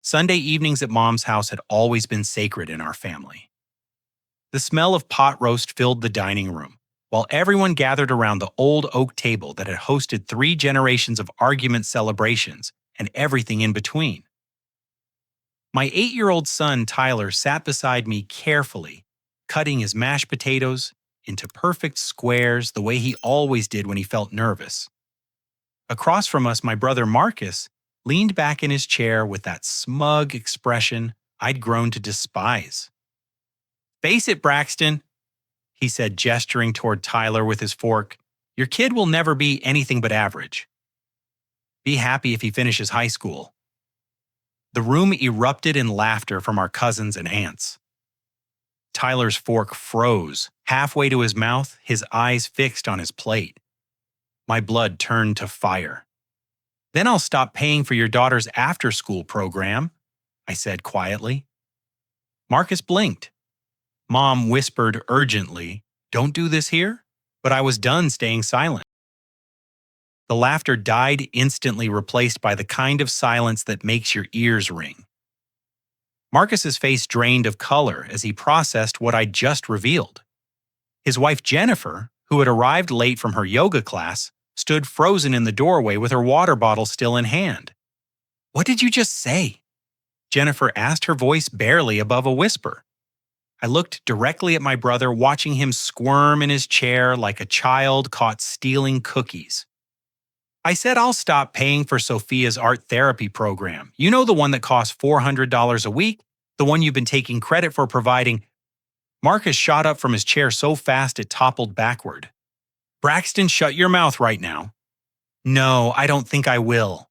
Sunday evenings at Mom's house had always been sacred in our family. The smell of pot roast filled the dining room, while everyone gathered around the old oak table that had hosted 3 generations of argument celebrations and everything in between. My 8-year-old son, Tyler, sat beside me carefully, cutting his mashed potatoes into perfect squares the way he always did when he felt nervous. Across from us, my brother Marcus leaned back in his chair with that smug expression I'd grown to despise. "Face it, Braxton," he said, gesturing toward Tyler with his fork. "Your kid will never be anything but average. Be happy if he finishes high school." The room erupted in laughter from our cousins and aunts. Tyler's fork froze, halfway to his mouth, his eyes fixed on his plate. My blood turned to fire. "Then I'll stop paying for your daughter's after-school program," I said quietly. Marcus blinked. Mom whispered urgently, "Don't do this here," but I was done staying silent. The laughter died instantly, replaced by the kind of silence that makes your ears ring. Marcus's face drained of color as he processed what I'd just revealed. His wife Jennifer, who had arrived late from her yoga class, stood frozen in the doorway with her water bottle still in hand. "What did you just say?" Jennifer asked, her voice barely above a whisper. I looked directly at my brother, watching him squirm in his chair like a child caught stealing cookies. "I said I'll stop paying for Sophia's art therapy program. You know, the one that costs $400 a week? The one you've been taking credit for providing." Marcus shot up from his chair so fast it toppled backward. "Braxton, shut your mouth right now." "No, I don't think I will."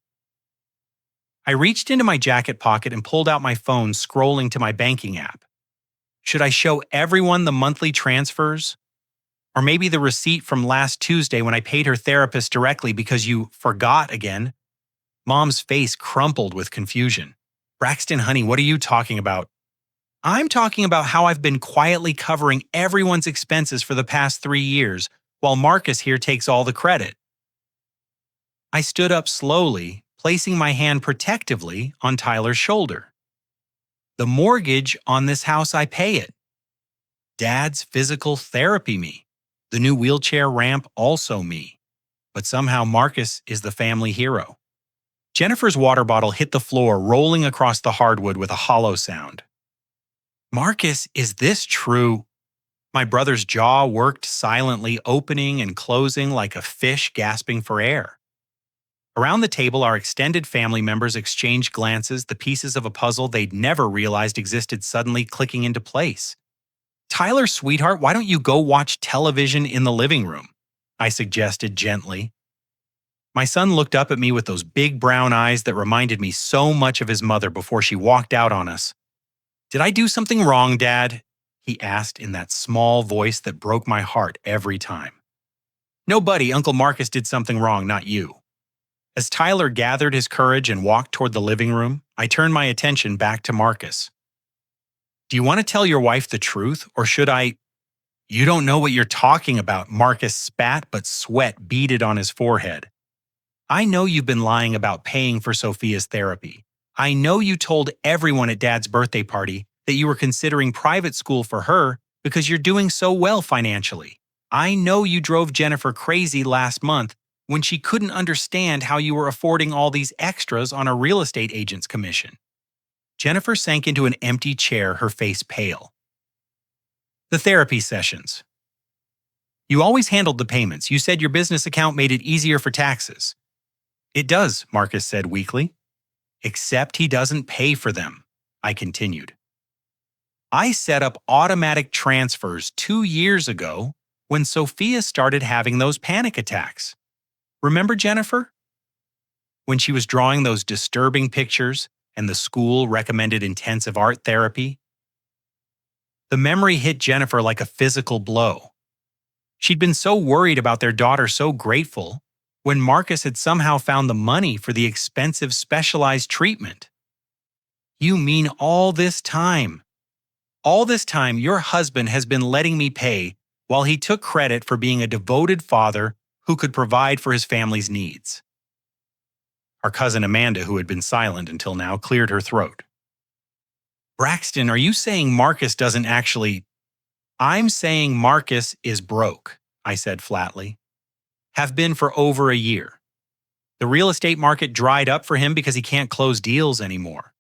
I reached into my jacket pocket and pulled out my phone, scrolling to my banking app. Should I show everyone the monthly transfers? Or maybe the receipt from last Tuesday when I paid her therapist directly because you forgot again? Mom's face crumpled with confusion. "Braxton, honey, what are you talking about?" "I'm talking about how I've been quietly covering everyone's expenses for the past 3 years, while Marcus here takes all the credit." I stood up slowly, placing my hand protectively on Tyler's shoulder. "The mortgage on this house, I pay it. Dad's physical therapy, me. The new wheelchair ramp, also me. But somehow Marcus is the family hero." Jennifer's water bottle hit the floor, rolling across the hardwood with a hollow sound. "Marcus, is this true?" My brother's jaw worked silently, opening and closing like a fish gasping for air. Around the table, our extended family members exchanged glances, the pieces of a puzzle they'd never realized existed suddenly clicking into place. "Tyler, sweetheart, why don't you go watch television in the living room?" I suggested gently. My son looked up at me with those big brown eyes that reminded me so much of his mother before she walked out on us. "Did I do something wrong, Dad?" he asked in that small voice that broke my heart every time. "No, buddy, Uncle Marcus did something wrong, not you." As Tyler gathered his courage and walked toward the living room, I turned my attention back to Marcus. "Do you want to tell your wife the truth, or should I—" "You don't know what you're talking about," Marcus spat, but sweat beaded on his forehead. "I know you've been lying about paying for Sophia's therapy. I know you told everyone at Dad's birthday party that you were considering private school for her because you're doing so well financially. I know you drove Jennifer crazy last month when she couldn't understand how you were affording all these extras on a real estate agent's commission." Jennifer sank into an empty chair, her face pale. "The therapy sessions. You always handled the payments. You said your business account made it easier for taxes." "It does," Marcus said weakly. "Except he doesn't pay for them," I continued. "I set up automatic transfers 2 years ago when Sophia started having those panic attacks. Remember Jennifer? When she was drawing those disturbing pictures and the school recommended intensive art therapy?" The memory hit Jennifer like a physical blow. She'd been so worried about their daughter, so grateful, when Marcus had somehow found the money for the expensive specialized treatment. "You mean all this time? All this time your husband has been letting me pay while he took credit for being a devoted father who could provide for his family's needs." Our cousin Amanda, who had been silent until now, cleared her throat. Braxton, are you saying Marcus doesn't actually... I'm saying Marcus is broke, I said flatly. Have been for over a year. The real estate market dried up for him because he can't close deals anymore.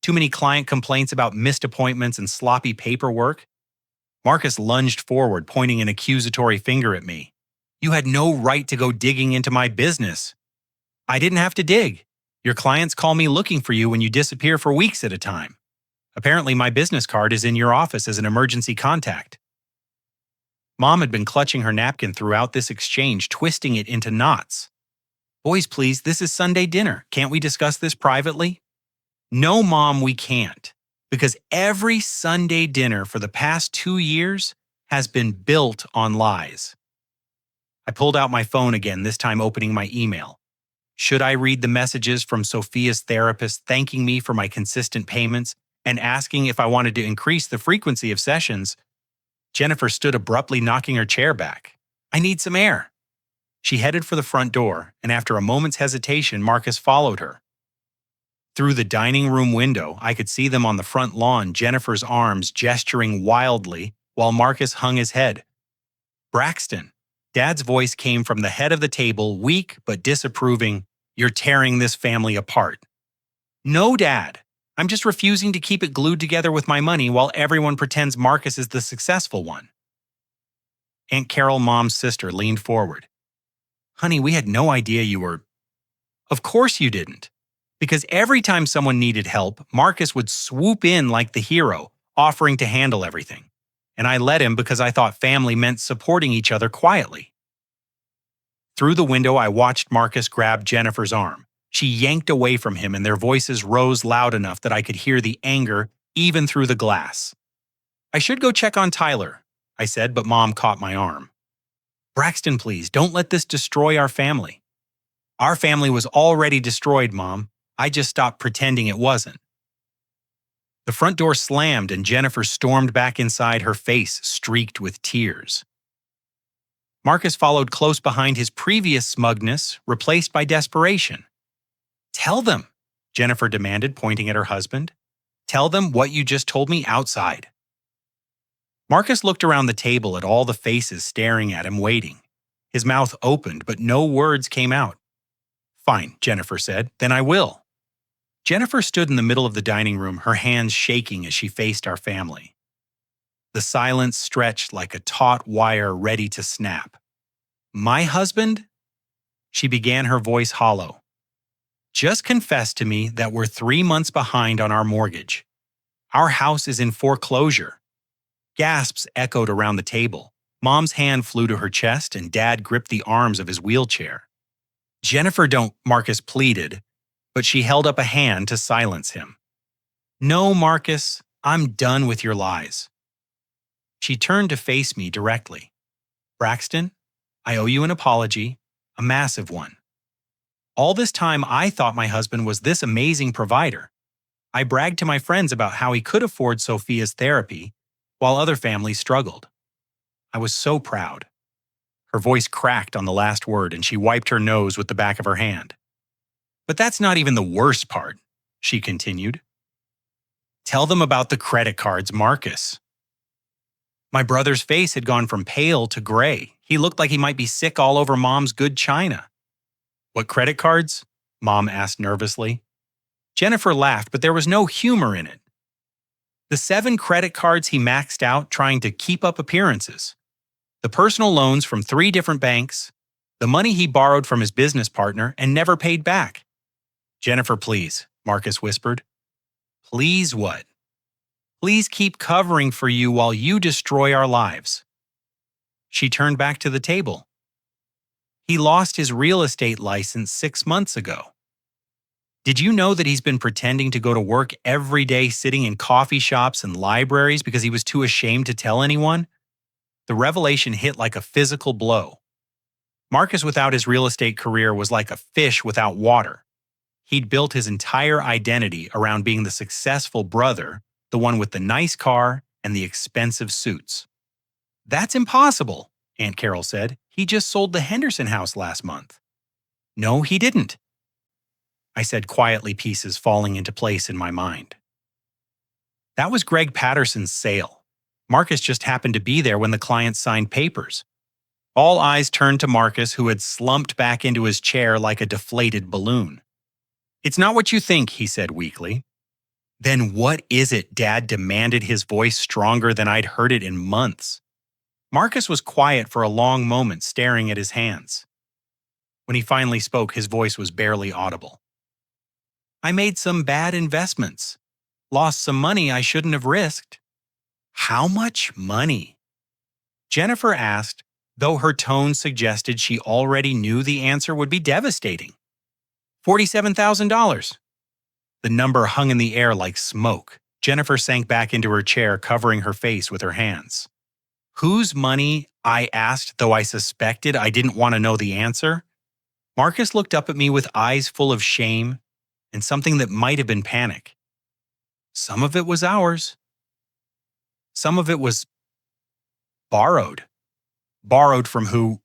Too many client complaints about missed appointments and sloppy paperwork. Marcus lunged forward, pointing an accusatory finger at me. You had no right to go digging into my business. I didn't have to dig. Your clients call me looking for you when you disappear for weeks at a time. Apparently, my business card is in your office as an emergency contact. Mom had been clutching her napkin throughout this exchange, twisting it into knots. Boys, please, this is Sunday dinner. Can't we discuss this privately? No, Mom, we can't. Because every Sunday dinner for the past 2 years has been built on lies. I pulled out my phone again, this time opening my email. Should I read the messages from Sophia's therapist thanking me for my consistent payments and asking if I wanted to increase the frequency of sessions? Jennifer stood abruptly, knocking her chair back. I need some air. She headed for the front door, and after a moment's hesitation, Marcus followed her. Through the dining room window, I could see them on the front lawn, Jennifer's arms gesturing wildly while Marcus hung his head. Braxton. Dad's voice came from the head of the table, weak but disapproving. You're tearing this family apart. No, Dad. I'm just refusing to keep it glued together with my money while everyone pretends Marcus is the successful one. Aunt Carol, Mom's sister, leaned forward. Honey, we had no idea you were... Of course you didn't. Because every time someone needed help, Marcus would swoop in like the hero, offering to handle everything. And I let him because I thought family meant supporting each other quietly. Through the window, I watched Marcus grab Jennifer's arm. She yanked away from him, and their voices rose loud enough that I could hear the anger even through the glass. I should go check on Tyler, I said, but Mom caught my arm. Braxton, please, don't let this destroy our family. Our family was already destroyed, Mom. I just stopped pretending it wasn't. The front door slammed and Jennifer stormed back inside, her face streaked with tears. Marcus followed close behind, his previous smugness replaced by desperation. Tell them, Jennifer demanded, pointing at her husband. Tell them what you just told me outside. Marcus looked around the table at all the faces staring at him, waiting. His mouth opened, but no words came out. Fine, Jennifer said, then I will. Jennifer stood in the middle of the dining room, her hands shaking as she faced our family. The silence stretched like a taut wire ready to snap. My husband? She began, her voice hollow. Just confess to me that we're 3 months behind on our mortgage. Our house is in foreclosure. Gasps echoed around the table. Mom's hand flew to her chest and Dad gripped the arms of his wheelchair. Jennifer, don't, Marcus pleaded, but she held up a hand to silence him. No, Marcus, I'm done with your lies. She turned to face me directly. Braxton, I owe you an apology, a massive one. All this time, I thought my husband was this amazing provider. I bragged to my friends about how he could afford Sophia's therapy, while other families struggled. I was so proud. Her voice cracked on the last word, and she wiped her nose with the back of her hand. But that's not even the worst part, she continued. Tell them about the credit cards, Marcus. My brother's face had gone from pale to gray. He looked like he might be sick all over Mom's good china. What credit cards? Mom asked nervously. Jennifer laughed, but there was no humor in it. The 7 credit cards he maxed out trying to keep up appearances. The personal loans from 3 different banks. The money he borrowed from his business partner and never paid back. Jennifer, please, Marcus whispered. Please what? Please keep covering for you while you destroy our lives. She turned back to the table. He lost his real estate license 6 months ago. Did you know that he's been pretending to go to work every day, sitting in coffee shops and libraries because he was too ashamed to tell anyone? The revelation hit like a physical blow. Marcus without his real estate career was like a fish without water. He'd built his entire identity around being the successful brother, the one with the nice car and the expensive suits. That's impossible, Aunt Carol said. He just sold the Henderson house last month. No, he didn't. I said quietly, pieces falling into place in my mind. That was Greg Patterson's sale. Marcus just happened to be there when the client signed papers. All eyes turned to Marcus, who had slumped back into his chair like a deflated balloon. "It's not what you think," he said weakly. "Then what is it?" Dad demanded, his voice stronger than I'd heard it in months. Marcus was quiet for a long moment, staring at his hands. When he finally spoke, his voice was barely audible. "I made some bad investments. Lost some money I shouldn't have risked." "How much money?" Jennifer asked, though her tone suggested she already knew the answer would be devastating. $47,000. The number hung in the air like smoke. Jennifer sank back into her chair, covering her face with her hands. "Whose money?" I asked, though I suspected I didn't want to know the answer. Marcus looked up at me with eyes full of shame and something that might have been panic. "Some of it was ours. Some of it was borrowed." "Borrowed from who?"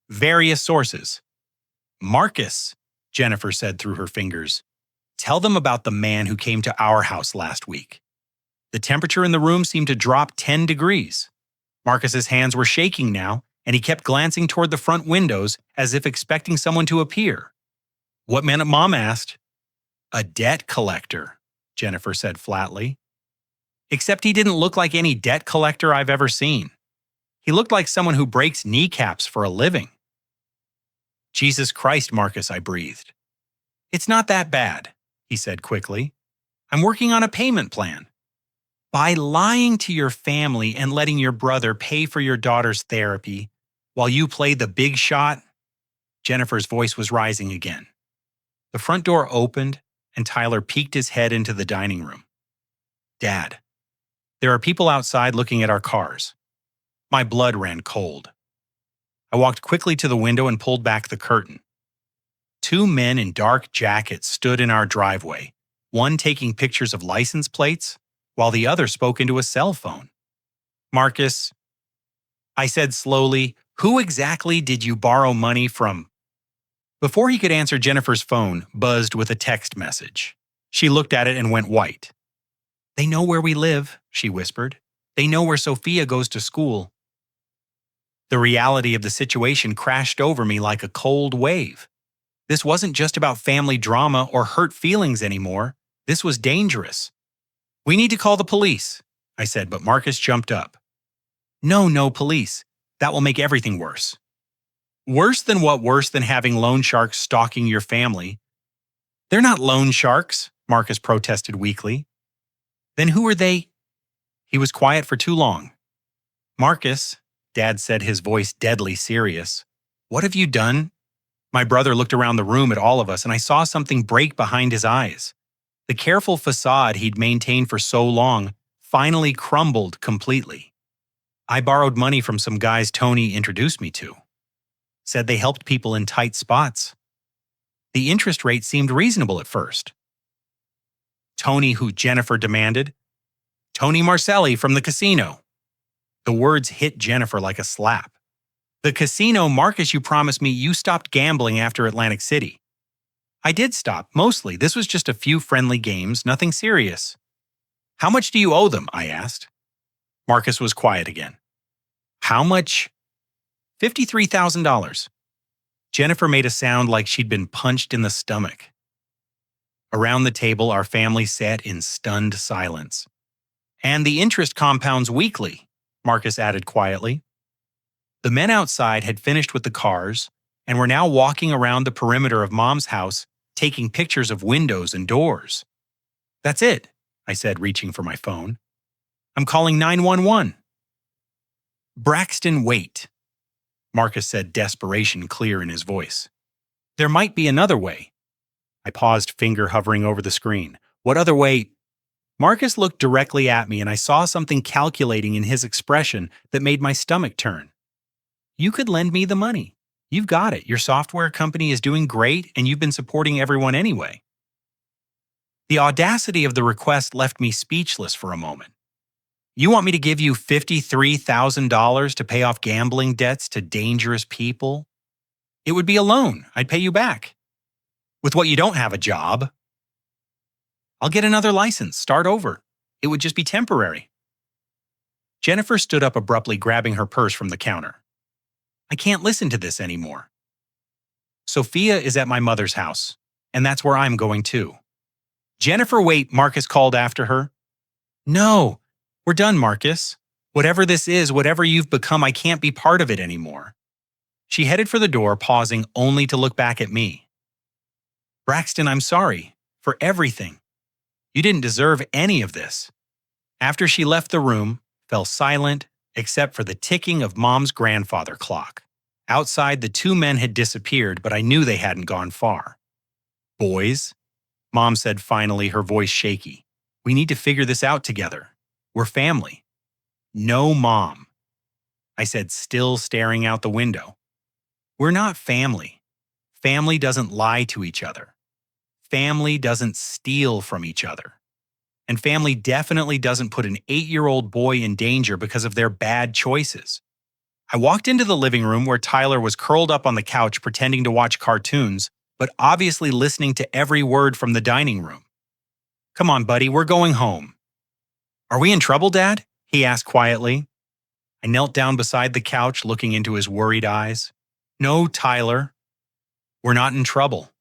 "Various sources." "Marcus," Jennifer said through her fingers, "tell them about the man who came to our house last week." The temperature in the room seemed to drop 10 degrees. Marcus's hands were shaking now, and he kept glancing toward the front windows as if expecting someone to appear. "What man?" Mom asked. "A debt collector," Jennifer said flatly. "Except he didn't look like any debt collector I've ever seen. He looked like someone who breaks kneecaps for a living." "Jesus Christ, Marcus," I breathed. "It's not that bad," he said quickly. "I'm working on a payment plan." "By lying to your family and letting your brother pay for your daughter's therapy while you play the big shot?" Jennifer's voice was rising again. The front door opened, and Tyler peeked his head into the dining room. "Dad, there are people outside looking at our cars." My blood ran cold. I walked quickly to the window and pulled back the curtain. Two men in dark jackets stood in our driveway, one taking pictures of license plates, while the other spoke into a cell phone. "Marcus," I said slowly, "who exactly did you borrow money from?" Before he could answer, Jennifer's phone buzzed with a text message. She looked at it and went white. "They know where we live," she whispered. "They know where Sophia goes to school." The reality of the situation crashed over me like a cold wave. This wasn't just about family drama or hurt feelings anymore. This was dangerous. "We need to call the police," I said, but Marcus jumped up. No, police. That will make everything worse." "Worse than what? Worse than having loan sharks stalking your family?" "They're not loan sharks," Marcus protested weakly. "Then who are they?" He was quiet for too long. "Marcus," Dad said, his voice deadly serious, "what have you done?" My brother looked around the room at all of us, and I saw something break behind his eyes. The careful facade he'd maintained for so long finally crumbled completely. "I borrowed money from some guys Tony introduced me to. Said they helped people in tight spots. The interest rate seemed reasonable at first." "Tony who?" Jennifer demanded. "Tony Marcelli from the casino." The words hit Jennifer like a slap. "The casino, Marcus, you promised me you stopped gambling after Atlantic City." "I did stop, mostly. This was just a few friendly games, nothing serious." "How much do you owe them?" I asked. Marcus was quiet again. "How much?" $53,000. Jennifer made a sound like she'd been punched in the stomach. Around the table, our family sat in stunned silence. "And the interest compounds weekly," Marcus added quietly. The men outside had finished with the cars and were now walking around the perimeter of Mom's house, taking pictures of windows and doors. "That's it," I said, reaching for my phone. "I'm calling 911. "Braxton, wait," Marcus said, desperation clear in his voice. "There might be another way." I paused, finger hovering over the screen. "What other way?" Marcus looked directly at me, and I saw something calculating in his expression that made my stomach turn. "You could lend me the money. You've got it. Your software company is doing great, and you've been supporting everyone anyway." The audacity of the request left me speechless for a moment. "You want me to give you $53,000 to pay off gambling debts to dangerous people?" "It would be a loan. I'd pay you back." With what you don't have a job. I'll get another license, start over. It would just be temporary. Jennifer stood up abruptly, grabbing her purse from the counter. I can't listen to this anymore. Sophia is at my mother's house, and that's where I'm going too. Jennifer, wait, Marcus called after her. No, we're done, Marcus. Whatever this is, whatever you've become, I can't be part of it anymore. She headed for the door, pausing only to look back at me. Braxton, I'm sorry for everything. You didn't deserve any of this. After she left the room, fell silent except for the ticking of Mom's grandfather clock. Outside, the two men had disappeared, but I knew they hadn't gone far. Boys, Mom said finally, her voice shaky. We need to figure this out together. We're family. No, Mom, I said, still staring out the window. We're not family. Family doesn't lie to each other. Family doesn't steal from each other. And family definitely doesn't put an 8-year-old boy in danger because of their bad choices. I walked into the living room where Tyler was curled up on the couch pretending to watch cartoons, but obviously listening to every word from the dining room. Come on, buddy, we're going home. Are we in trouble, Dad? He asked quietly. I knelt down beside the couch, looking into his worried eyes. No, Tyler. We're not in trouble.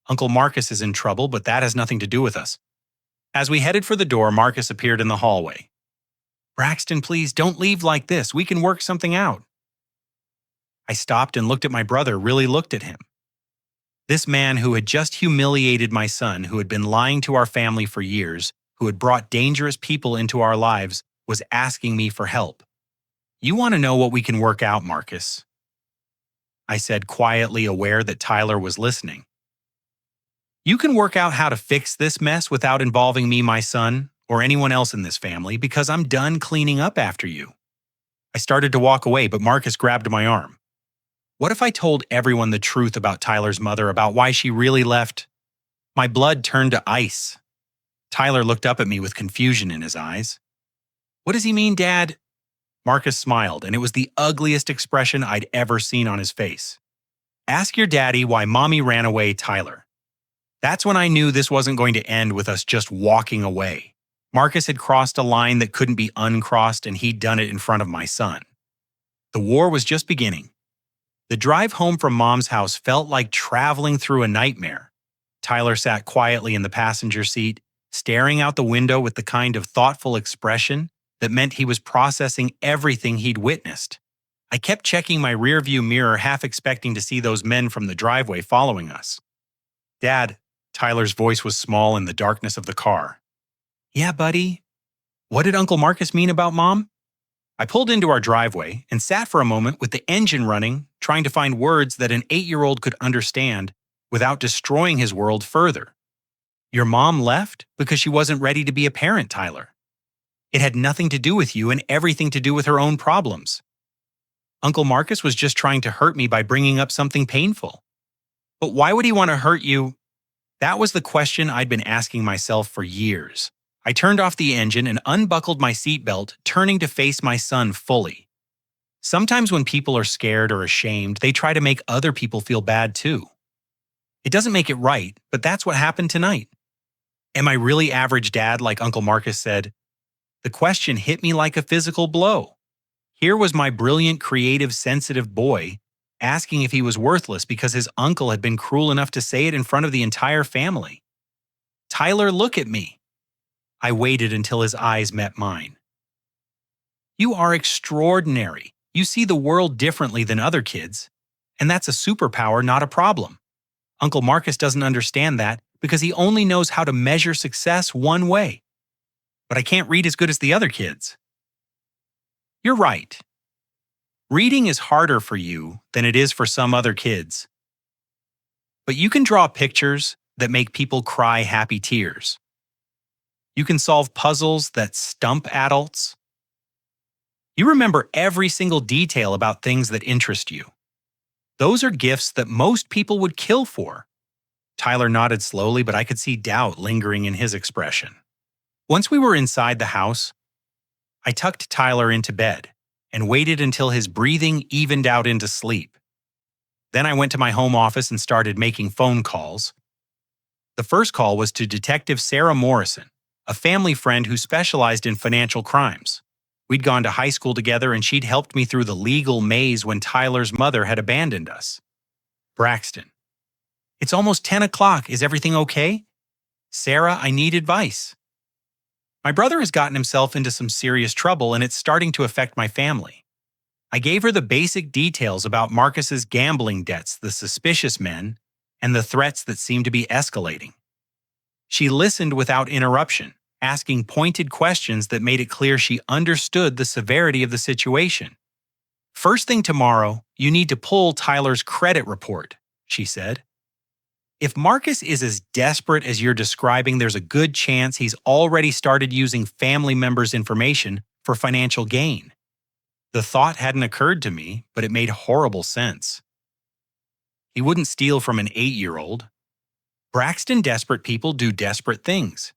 Uncle Marcus is in trouble, but that has nothing to do with us. As we headed for the door, Marcus appeared in the hallway. Braxton, please don't leave like this. We can work something out. I stopped and looked at my brother, really looked at him. This man who had just humiliated my son, who had been lying to our family for years, who had brought dangerous people into our lives, was asking me for help. You want to know what we can work out, Marcus? I said, quietly, aware that Tyler was listening. You can work out how to fix this mess without involving me, my son, or anyone else in this family, because I'm done cleaning up after you. I started to walk away, but Marcus grabbed my arm. What if I told everyone the truth about Tyler's mother, about why she really left? My blood turned to ice. Tyler looked up at me with confusion in his eyes. What does he mean, Dad? Marcus smiled, and it was the ugliest expression I'd ever seen on his face. Ask your daddy why Mommy ran away, Tyler. That's when I knew this wasn't going to end with us just walking away. Marcus had crossed a line that couldn't be uncrossed, and he'd done it in front of my son. The war was just beginning. The drive home from Mom's house felt like traveling through a nightmare. Tyler sat quietly in the passenger seat, staring out the window with the kind of thoughtful expression that meant he was processing everything he'd witnessed. I kept checking my rearview mirror, half expecting to see those men from the driveway following us. Dad, Tyler's voice was small in the darkness of the car. Yeah, buddy. What did Uncle Marcus mean about Mom? I pulled into our driveway and sat for a moment with the engine running, trying to find words that an 8-year-old could understand without destroying his world further. Your mom left because she wasn't ready to be a parent, Tyler. It had nothing to do with you and everything to do with her own problems. Uncle Marcus was just trying to hurt me by bringing up something painful. But why would he want to hurt you? That was the question I'd been asking myself for years. I turned off the engine and unbuckled my seatbelt, turning to face my son fully. Sometimes when people are scared or ashamed, they try to make other people feel bad too. It doesn't make it right, but that's what happened tonight. Am I really average dad, like Uncle Marcus said? The question hit me like a physical blow. Here was my brilliant, creative, sensitive boy asking if he was worthless because his uncle had been cruel enough to say it in front of the entire family. Tyler, look at me. I waited until his eyes met mine. You are extraordinary. You see the world differently than other kids, and that's a superpower, not a problem. Uncle Marcus doesn't understand that because he only knows how to measure success one way. But I can't read as good as the other kids. You're right. Reading is harder for you than it is for some other kids. But you can draw pictures that make people cry happy tears. You can solve puzzles that stump adults. You remember every single detail about things that interest you. Those are gifts that most people would kill for. Tyler nodded slowly, but I could see doubt lingering in his expression. Once we were inside the house, I tucked Tyler into bed and waited until his breathing evened out into sleep. Then I went to my home office and started making phone calls, The first call was to Detective Sarah Morrison, a family friend who specialized in financial crimes. We'd gone to high school together and she'd helped me through the legal maze when Tyler's mother had abandoned us. Braxton. It's almost 10 o'clock. Is everything okay? Sarah, I need advice. My brother has gotten himself into some serious trouble and it's starting to affect my family. I gave her the basic details about Marcus's gambling debts, the suspicious men, and the threats that seemed to be escalating. She listened without interruption, asking pointed questions that made it clear she understood the severity of the situation. First thing tomorrow, you need to pull Tyler's credit report, she said. If Marcus is as desperate as you're describing, there's a good chance he's already started using family members' information for financial gain. The thought hadn't occurred to me, but it made horrible sense. He wouldn't steal from an 8-year-old. Braxton, desperate people do desperate things,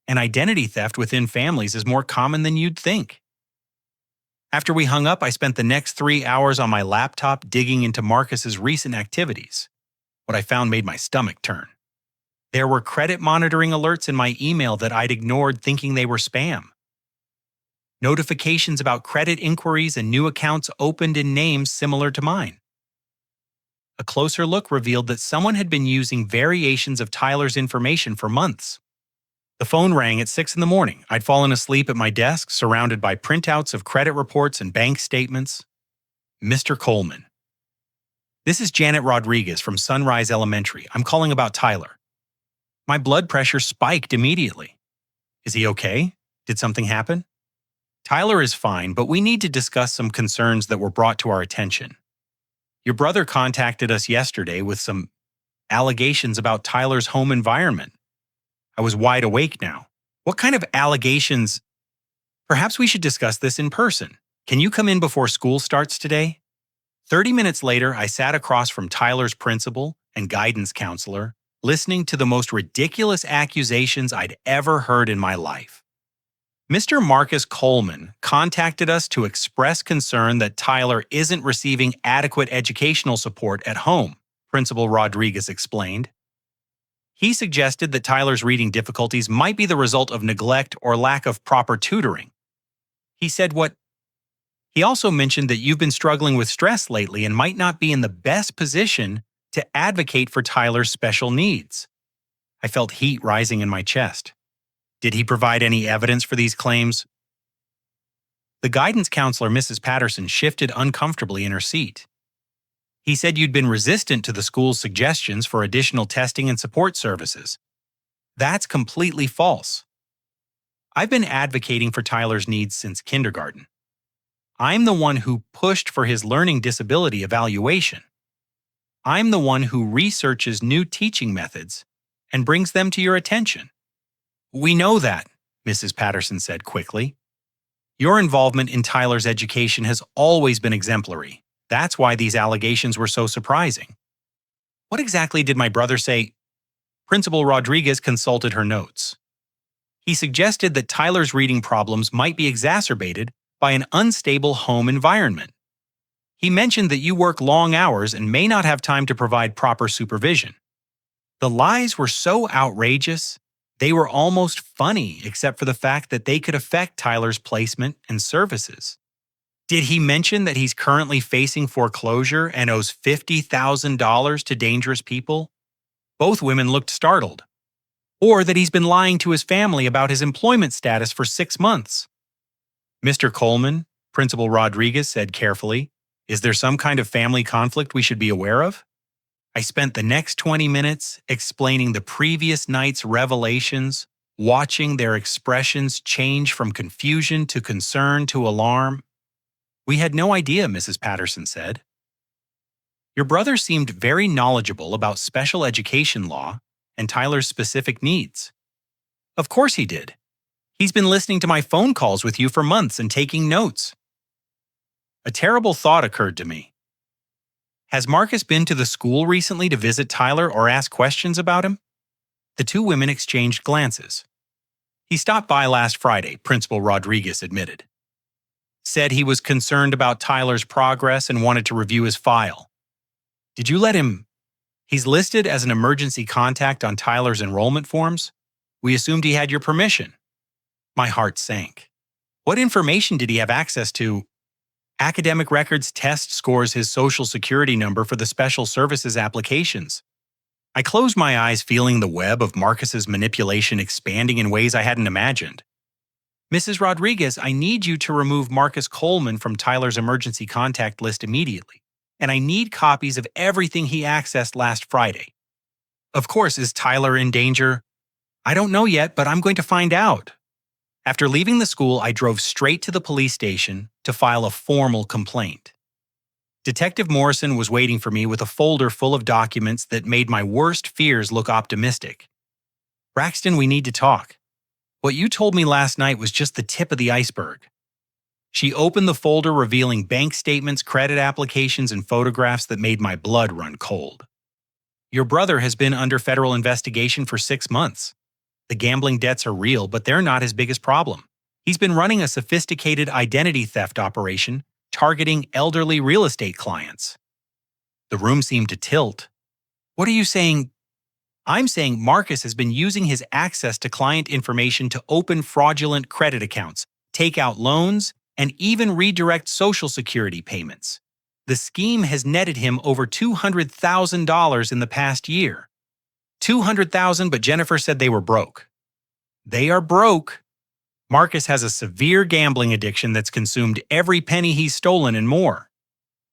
and identity theft within families is more common than you'd think. After we hung up, I spent the next 3 hours on my laptop digging into Marcus's recent activities. What I found made my stomach turn. There were credit monitoring alerts in my email that I'd ignored thinking they were spam. Notifications about credit inquiries and new accounts opened in names similar to mine. A closer look revealed that someone had been using variations of Tyler's information for months. The phone rang at 6 in the morning. I'd fallen asleep at my desk, surrounded by printouts of credit reports and bank statements. Mr. Coleman. This is Janet Rodriguez from Sunrise Elementary. I'm calling about Tyler. My blood pressure spiked immediately. Is he okay? Did something happen? Tyler is fine, but we need to discuss some concerns that were brought to our attention. Your brother contacted us yesterday with some allegations about Tyler's home environment. I was wide awake now. What kind of allegations? Perhaps we should discuss this in person. Can you come in before school starts today? 30 minutes later, I sat across from Tyler's principal and guidance counselor, listening to the most ridiculous accusations I'd ever heard in my life. Mr. Marcus Coleman contacted us to express concern that Tyler isn't receiving adequate educational support at home, Principal Rodriguez explained. He suggested that Tyler's reading difficulties might be the result of neglect or lack of proper tutoring. He also mentioned that you've been struggling with stress lately and might not be in the best position to advocate for Tyler's special needs. I felt heat rising in my chest. Did he provide any evidence for these claims? The guidance counselor, Mrs. Patterson, shifted uncomfortably in her seat. He said you'd been resistant to the school's suggestions for additional testing and support services. That's completely false. I've been advocating for Tyler's needs since kindergarten. I'm the one who pushed for his learning disability evaluation. I'm the one who researches new teaching methods and brings them to your attention. We know that, Mrs. Patterson said quickly. Your involvement in Tyler's education has always been exemplary. That's why these allegations were so surprising. What exactly did my brother say? Principal Rodriguez consulted her notes. He suggested that Tyler's reading problems might be exacerbated by an unstable home environment. He mentioned that you work long hours and may not have time to provide proper supervision. The lies were so outrageous, they were almost funny, except for the fact that they could affect Tyler's placement and services. Did he mention that he's currently facing foreclosure and owes $50,000 to dangerous people? Both women looked startled. Or that he's been lying to his family about his employment status for 6 months. Mr. Coleman, Principal Rodriguez said carefully, is there some kind of family conflict we should be aware of? I spent the next 20 minutes explaining the previous night's revelations, watching their expressions change from confusion to concern to alarm. We had no idea, Mrs. Patterson said. Your brother seemed very knowledgeable about special education law and Tyler's specific needs. Of course he did. He's been listening to my phone calls with you for months and taking notes. A terrible thought occurred to me. Has Marcus been to the school recently to visit Tyler or ask questions about him? The two women exchanged glances. He stopped by last Friday, Principal Rodriguez admitted. Said he was concerned about Tyler's progress and wanted to review his file. Did you let him? He's listed as an emergency contact on Tyler's enrollment forms. We assumed he had your permission. My heart sank. What information did he have access to? Academic records, test scores, his social security number for the special services applications. I closed my eyes, feeling the web of Marcus's manipulation expanding in ways I hadn't imagined. Mrs. Rodriguez, I need you to remove Marcus Coleman from Tyler's emergency contact list immediately, and I need copies of everything he accessed last Friday. Of course, is Tyler in danger? I don't know yet, but I'm going to find out. After leaving the school, I drove straight to the police station to file a formal complaint. Detective Morrison was waiting for me with a folder full of documents that made my worst fears look optimistic. Braxton, we need to talk. What you told me last night was just the tip of the iceberg. She opened the folder, revealing bank statements, credit applications, and photographs that made my blood run cold. Your brother has been under federal investigation for 6 months. The gambling debts are real, but they're not his biggest problem. He's been running a sophisticated identity theft operation targeting elderly real estate clients. The room seemed to tilt. What are you saying? I'm saying Marcus has been using his access to client information to open fraudulent credit accounts, take out loans, and even redirect Social Security payments. The scheme has netted him over $200,000 in the past year. $200,000, but Jennifer said they were broke. They are broke. Marcus has a severe gambling addiction that's consumed every penny he's stolen and more.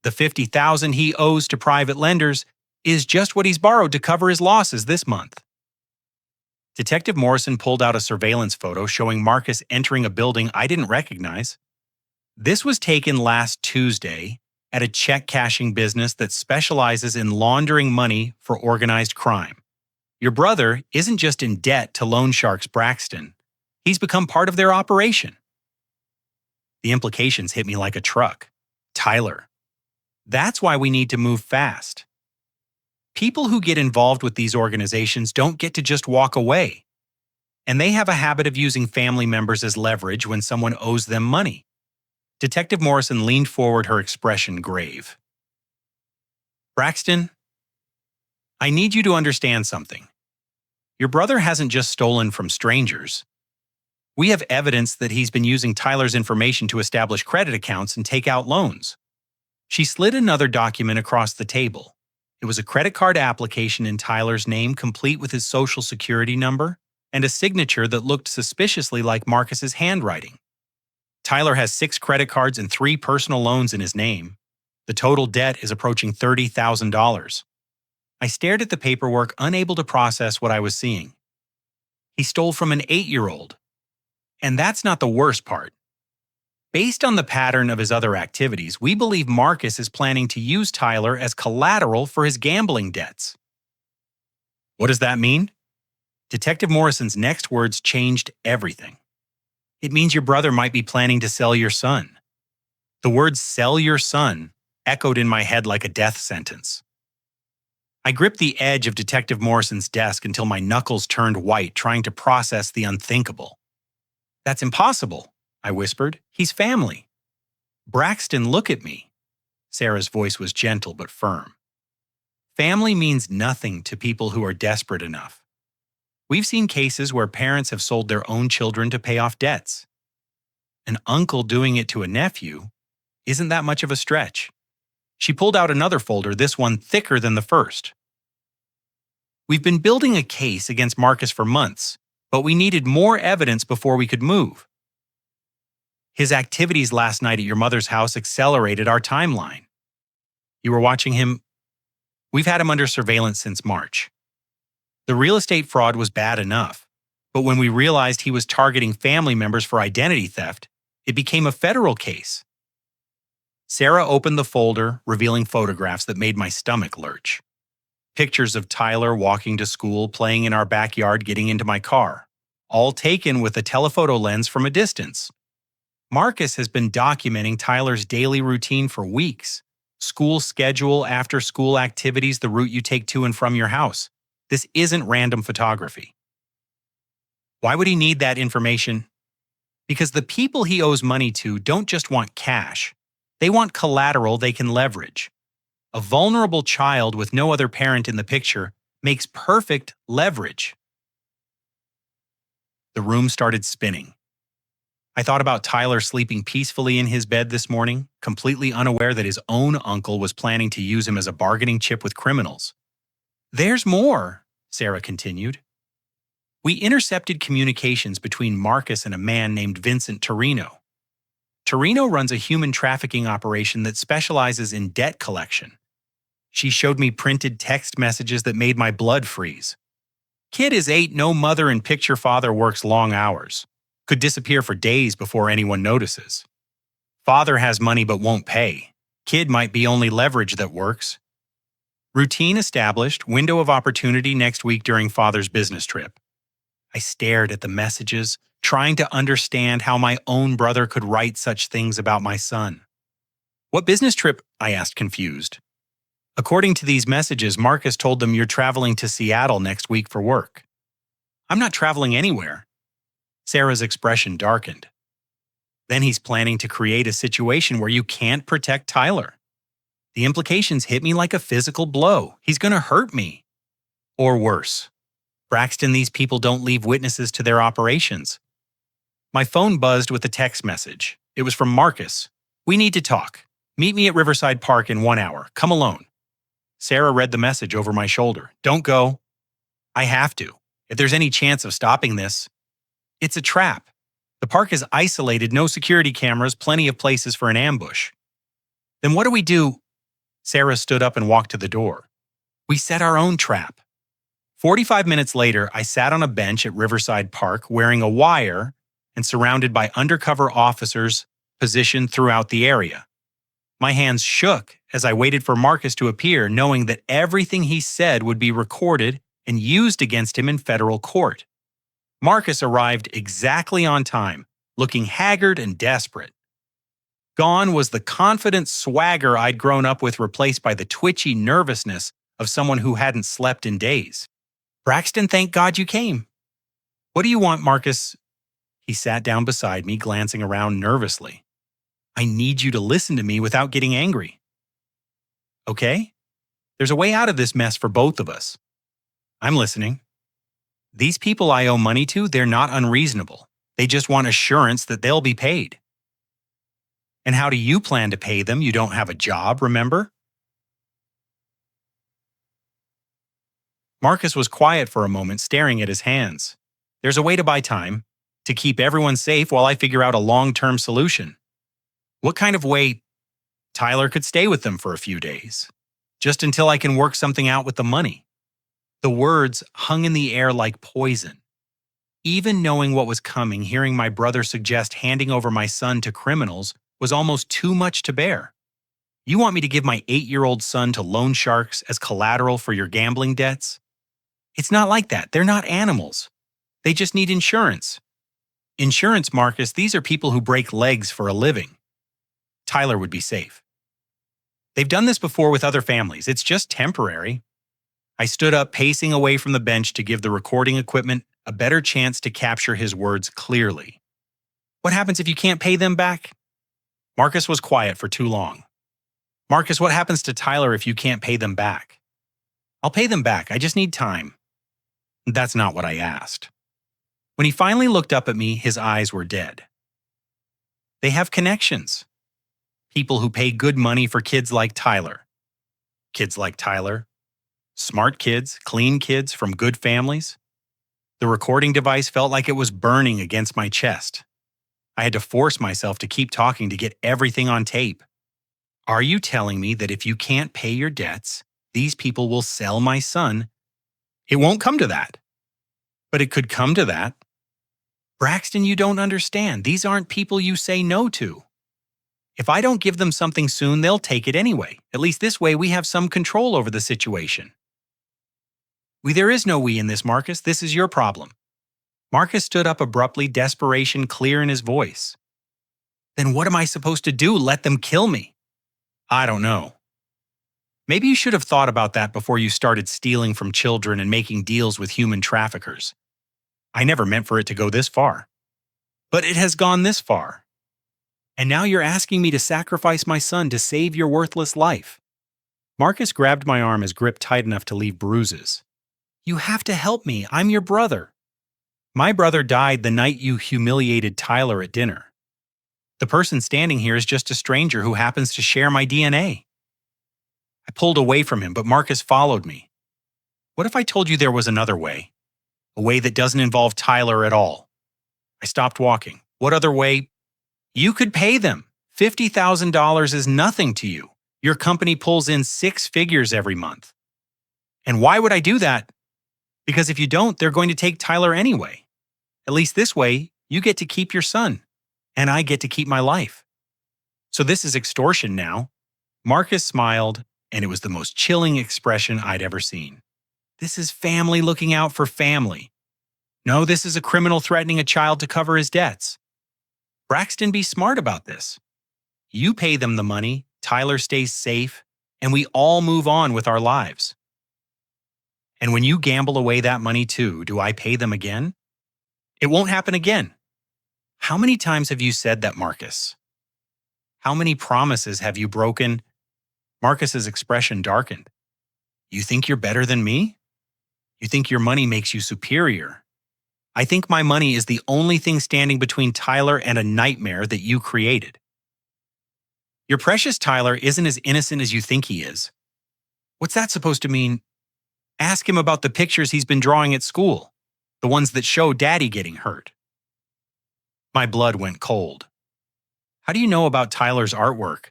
The $50,000 he owes to private lenders is just what he's borrowed to cover his losses this month. Detective Morrison pulled out a surveillance photo showing Marcus entering a building I didn't recognize. This was taken last Tuesday at a check-cashing business that specializes in laundering money for organized crime. Your brother isn't just in debt to loan sharks Braxton. He's become part of their operation. The implications hit me like a truck. Tyler. That's why we need to move fast. People who get involved with these organizations don't get to just walk away. And they have a habit of using family members as leverage when someone owes them money. Detective Morrison leaned forward, her expression grave. Braxton, I need you to understand something. Your brother hasn't just stolen from strangers. We have evidence that he's been using Tyler's information to establish credit accounts and take out loans. She slid another document across the table. It was a credit card application in Tyler's name, complete with his social security number and a signature that looked suspiciously like Marcus's handwriting. Tyler has 6 credit cards and 3 personal loans in his name. The total debt is approaching $30,000. I stared at the paperwork, unable to process what I was seeing. He stole from an 8-year-old. And that's not the worst part. Based on the pattern of his other activities, we believe Marcus is planning to use Tyler as collateral for his gambling debts. What does that mean? Detective Morrison's next words changed everything. It means your brother might be planning to sell your son. The words "sell your son" echoed in my head like a death sentence. I gripped the edge of Detective Morrison's desk until my knuckles turned white, trying to process the unthinkable. That's impossible, I whispered. He's family. Braxton, look at me. Sarah's voice was gentle but firm. Family means nothing to people who are desperate enough. We've seen cases where parents have sold their own children to pay off debts. An uncle doing it to a nephew isn't that much of a stretch. She pulled out another folder, this one thicker than the first. We've been building a case against Marcus for months, but we needed more evidence before we could move. His activities last night at your mother's house accelerated our timeline. You were watching him. We've had him under surveillance since March. The real estate fraud was bad enough, but when we realized he was targeting family members for identity theft, it became a federal case. Sarah opened the folder, revealing photographs that made my stomach lurch. Pictures of Tyler walking to school, playing in our backyard, getting into my car, all taken with a telephoto lens from a distance. Marcus has been documenting Tyler's daily routine for weeks. School schedule, after-school activities, the route you take to and from your house. This isn't random photography. Why would he need that information? Because the people he owes money to don't just want cash. They want collateral they can leverage. A vulnerable child with no other parent in the picture makes perfect leverage. The room started spinning. I thought about Tyler sleeping peacefully in his bed this morning, completely unaware that his own uncle was planning to use him as a bargaining chip with criminals. There's more, Sarah continued. We intercepted communications between Marcus and a man named Vincent Torino. Torino runs a human trafficking operation that specializes in debt collection. She showed me printed text messages that made my blood freeze. Kid is 8, no mother and picture father works long hours. Could disappear for days before anyone notices. Father has money but won't pay. Kid might be only leverage that works. Routine established, window of opportunity next week during father's business trip. I stared at the messages, trying to understand how my own brother could write such things about my son. What business trip? I asked, confused. According to these messages, Marcus told them you're traveling to Seattle next week for work. I'm not traveling anywhere. Sarah's expression darkened. Then he's planning to create a situation where you can't protect Tyler. The implications hit me like a physical blow. He's going to hurt me. Or worse. Braxton, these people don't leave witnesses to their operations. My phone buzzed with a text message. It was from Marcus. We need to talk. Meet me at Riverside Park in 1 hour. Come alone. Sarah read the message over my shoulder. Don't go. I have to. If there's any chance of stopping this. It's a trap. The park is isolated, no security cameras, plenty of places for an ambush. Then what do we do? Sarah stood up and walked to the door. We set our own trap. 45 minutes later, I sat on a bench at Riverside Park wearing a wire and surrounded by undercover officers positioned throughout the area. My hands shook as I waited for Marcus to appear, knowing that everything he said would be recorded and used against him in federal court. Marcus arrived exactly on time, looking haggard and desperate. Gone was the confident swagger I'd grown up with, replaced by the twitchy nervousness of someone who hadn't slept in days. Braxton, thank God you came. What do you want, Marcus? He sat down beside me, glancing around nervously. I need you to listen to me without getting angry. Okay? There's a way out of this mess for both of us. I'm listening. These people I owe money to, they're not unreasonable. They just want assurance that they'll be paid. And how do you plan to pay them? You don't have a job, remember? Marcus was quiet for a moment, staring at his hands. There's a way to buy time, to keep everyone safe while I figure out a long-term solution. What kind of way? Tyler could stay with them for a few days, just until I can work something out with the money. The words hung in the air like poison. Even knowing what was coming, hearing my brother suggest handing over my son to criminals was almost too much to bear. You want me to give my 8-year-old son to loan sharks as collateral for your gambling debts? It's not like that. They're not animals. They just need insurance. Insurance, Marcus, these are people who break legs for a living. Tyler would be safe. They've done this before with other families. It's just temporary. I stood up, pacing away from the bench to give the recording equipment a better chance to capture his words clearly. What happens if you can't pay them back? Marcus was quiet for too long. Marcus, what happens to Tyler if you can't pay them back? I'll pay them back. I just need time. That's not what I asked. When he finally looked up at me, his eyes were dead. They have connections. People who pay good money for kids like Tyler. Kids like Tyler. Smart kids, clean kids from good families. The recording device felt like it was burning against my chest. I had to force myself to keep talking to get everything on tape. Are you telling me that if you can't pay your debts, these people will sell my son? It won't come to that. But it could come to that. Braxton, you don't understand. These aren't people you say no to. If I don't give them something soon, they'll take it anyway. At least this way we have some control over the situation. There is no we in this, Marcus. This is your problem. Marcus stood up abruptly, desperation clear in his voice. Then what am I supposed to do? Let them kill me? I don't know. Maybe you should have thought about that before you started stealing from children and making deals with human traffickers. I never meant for it to go this far. But it has gone this far. And now you're asking me to sacrifice my son to save your worthless life. Marcus grabbed my arm as grip tight enough to leave bruises. You have to help me. I'm your brother. My brother died the night you humiliated Tyler at dinner. The person standing here is just a stranger who happens to share my DNA. I pulled away from him, but Marcus followed me. What if I told you there was another way? A way that doesn't involve Tyler at all? I stopped walking. What other way? You could pay them. $50,000 is nothing to you. Your company pulls in 6 figures every month. And why would I do that? Because if you don't, they're going to take Tyler anyway. At least this way, you get to keep your son, and I get to keep my life. So this is extortion now. Marcus smiled, and it was the most chilling expression I'd ever seen. This is family looking out for family. No, this is a criminal threatening a child to cover his debts. Braxton, be smart about this. You pay them the money, Tyler stays safe, and we all move on with our lives. And when you gamble away that money too, do I pay them again? It won't happen again. How many times have you said that, Marcus? How many promises have you broken? Marcus's expression darkened. You think you're better than me? You think your money makes you superior? I think my money is the only thing standing between Tyler and a nightmare that you created. Your precious Tyler isn't as innocent as you think he is. What's that supposed to mean? Ask him about the pictures he's been drawing at school, the ones that show Daddy getting hurt. My blood went cold. How do you know about Tyler's artwork?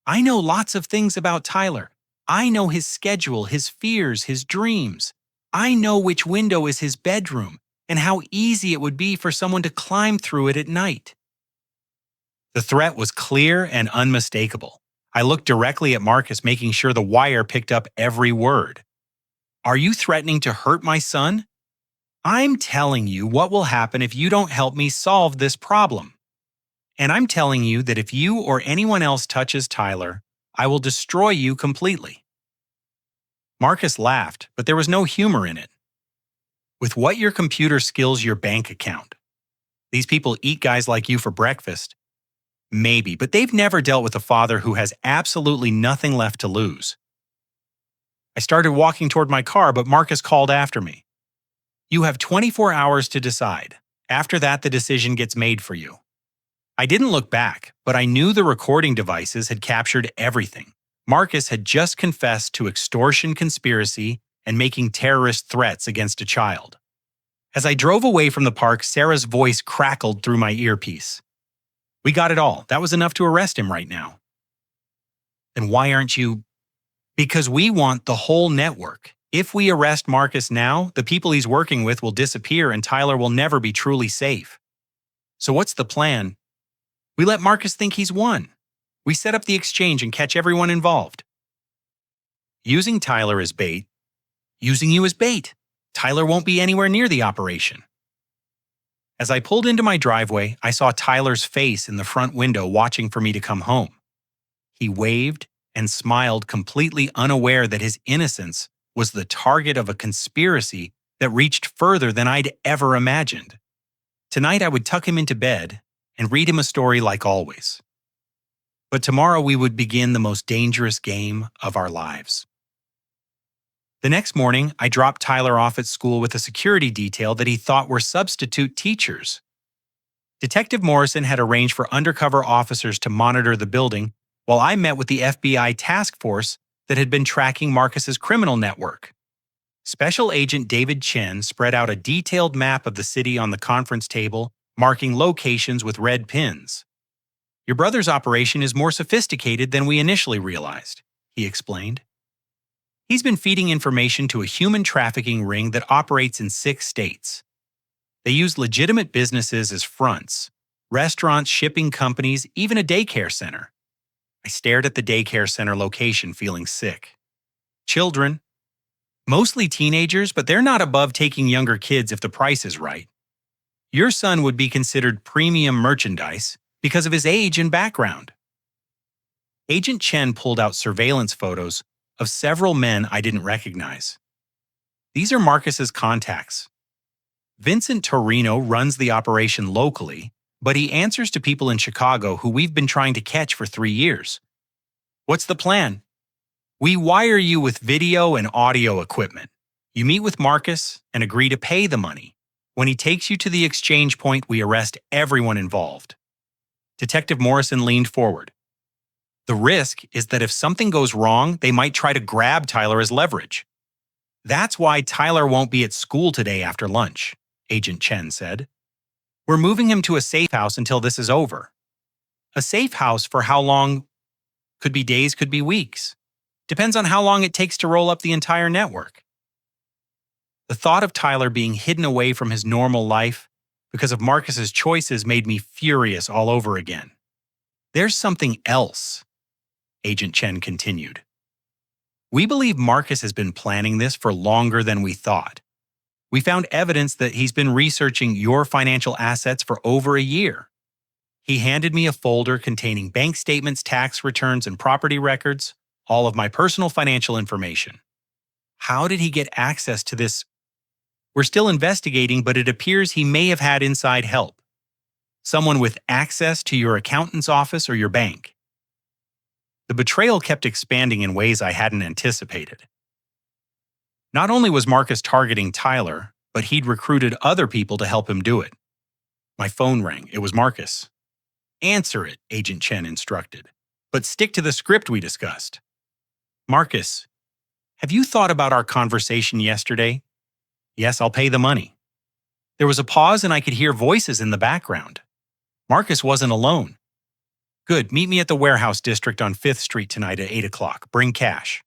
I know lots of things about Tyler. I know his schedule, his fears, his dreams. I know which window is his bedroom and how easy it would be for someone to climb through it at night. The threat was clear and unmistakable. I looked directly at Marcus, making sure the wire picked up every word. Are you threatening to hurt my son? I'm telling you what will happen if you don't help me solve this problem. And I'm telling you that if you or anyone else touches Tyler, I will destroy you completely. Marcus laughed, but there was no humor in it. With what your computer skills your bank account? These people eat guys like you for breakfast. Maybe, but they've never dealt with a father who has absolutely nothing left to lose. I started walking toward my car, but Marcus called after me. You have 24 hours to decide. After that, the decision gets made for you. I didn't look back, but I knew the recording devices had captured everything. Marcus had just confessed to extortion conspiracy and making terrorist threats against a child. As I drove away from the park, Sarah's voice crackled through my earpiece. We got it all. That was enough to arrest him right now. Then why aren't you? Because we want the whole network. If we arrest Marcus now, the people he's working with will disappear and Tyler will never be truly safe. So what's the plan? We let Marcus think he's won. We set up the exchange and catch everyone involved. Using Tyler as bait. Using you as bait. Tyler won't be anywhere near the operation. As I pulled into my driveway, I saw Tyler's face in the front window watching for me to come home. He waved and smiled, completely unaware that his innocence was the target of a conspiracy that reached further than I'd ever imagined. Tonight I would tuck him into bed and read him a story like always. But tomorrow we would begin the most dangerous game of our lives. The next morning, I dropped Tyler off at school with a security detail that he thought were substitute teachers. Detective Morrison had arranged for undercover officers to monitor the building while I met with the FBI task force that had been tracking Marcus's criminal network. Special Agent David Chen spread out a detailed map of the city on the conference table, marking locations with red pins. Your brother's operation is more sophisticated than we initially realized, he explained. He's been feeding information to a human trafficking ring that operates in 6 states. They use legitimate businesses as fronts, restaurants, shipping companies, even a daycare center. I stared at the daycare center location, feeling sick. Children, mostly teenagers, but they're not above taking younger kids if the price is right. Your son would be considered premium merchandise because of his age and background. Agent Chen pulled out surveillance photos of several men I didn't recognize. These are Marcus's contacts. Vincent Torino runs the operation locally, but he answers to people in Chicago who we've been trying to catch for 3 years. What's the plan? We wire you with video and audio equipment. You meet with Marcus and agree to pay the money. When he takes you to the exchange point, we arrest everyone involved. Detective Morrison leaned forward. The risk is that if something goes wrong, they might try to grab Tyler as leverage. That's why Tyler won't be at school today after lunch, Agent Chen said. We're moving him to a safe house until this is over. A safe house for how long? Could be days, could be weeks. Depends on how long it takes to roll up the entire network. The thought of Tyler being hidden away from his normal life because of Marcus's choices made me furious all over again. There's something else, Agent Chen continued. We believe Marcus has been planning this for longer than we thought. We found evidence that he's been researching your financial assets for over a year. He handed me a folder containing bank statements, tax returns, and property records, all of my personal financial information. How did he get access to this? We're still investigating, but it appears he may have had inside help. Someone with access to your accountant's office or your bank. The betrayal kept expanding in ways I hadn't anticipated. Not only was Marcus targeting Tyler, but he'd recruited other people to help him do it. My phone rang. It was Marcus. Answer it, Agent Chen instructed, but stick to the script we discussed. Marcus, have you thought about our conversation yesterday? Yes, I'll pay the money. There was a pause and I could hear voices in the background. Marcus wasn't alone. Good, meet me at the warehouse district on 5th Street tonight at 8 o'clock. Bring cash.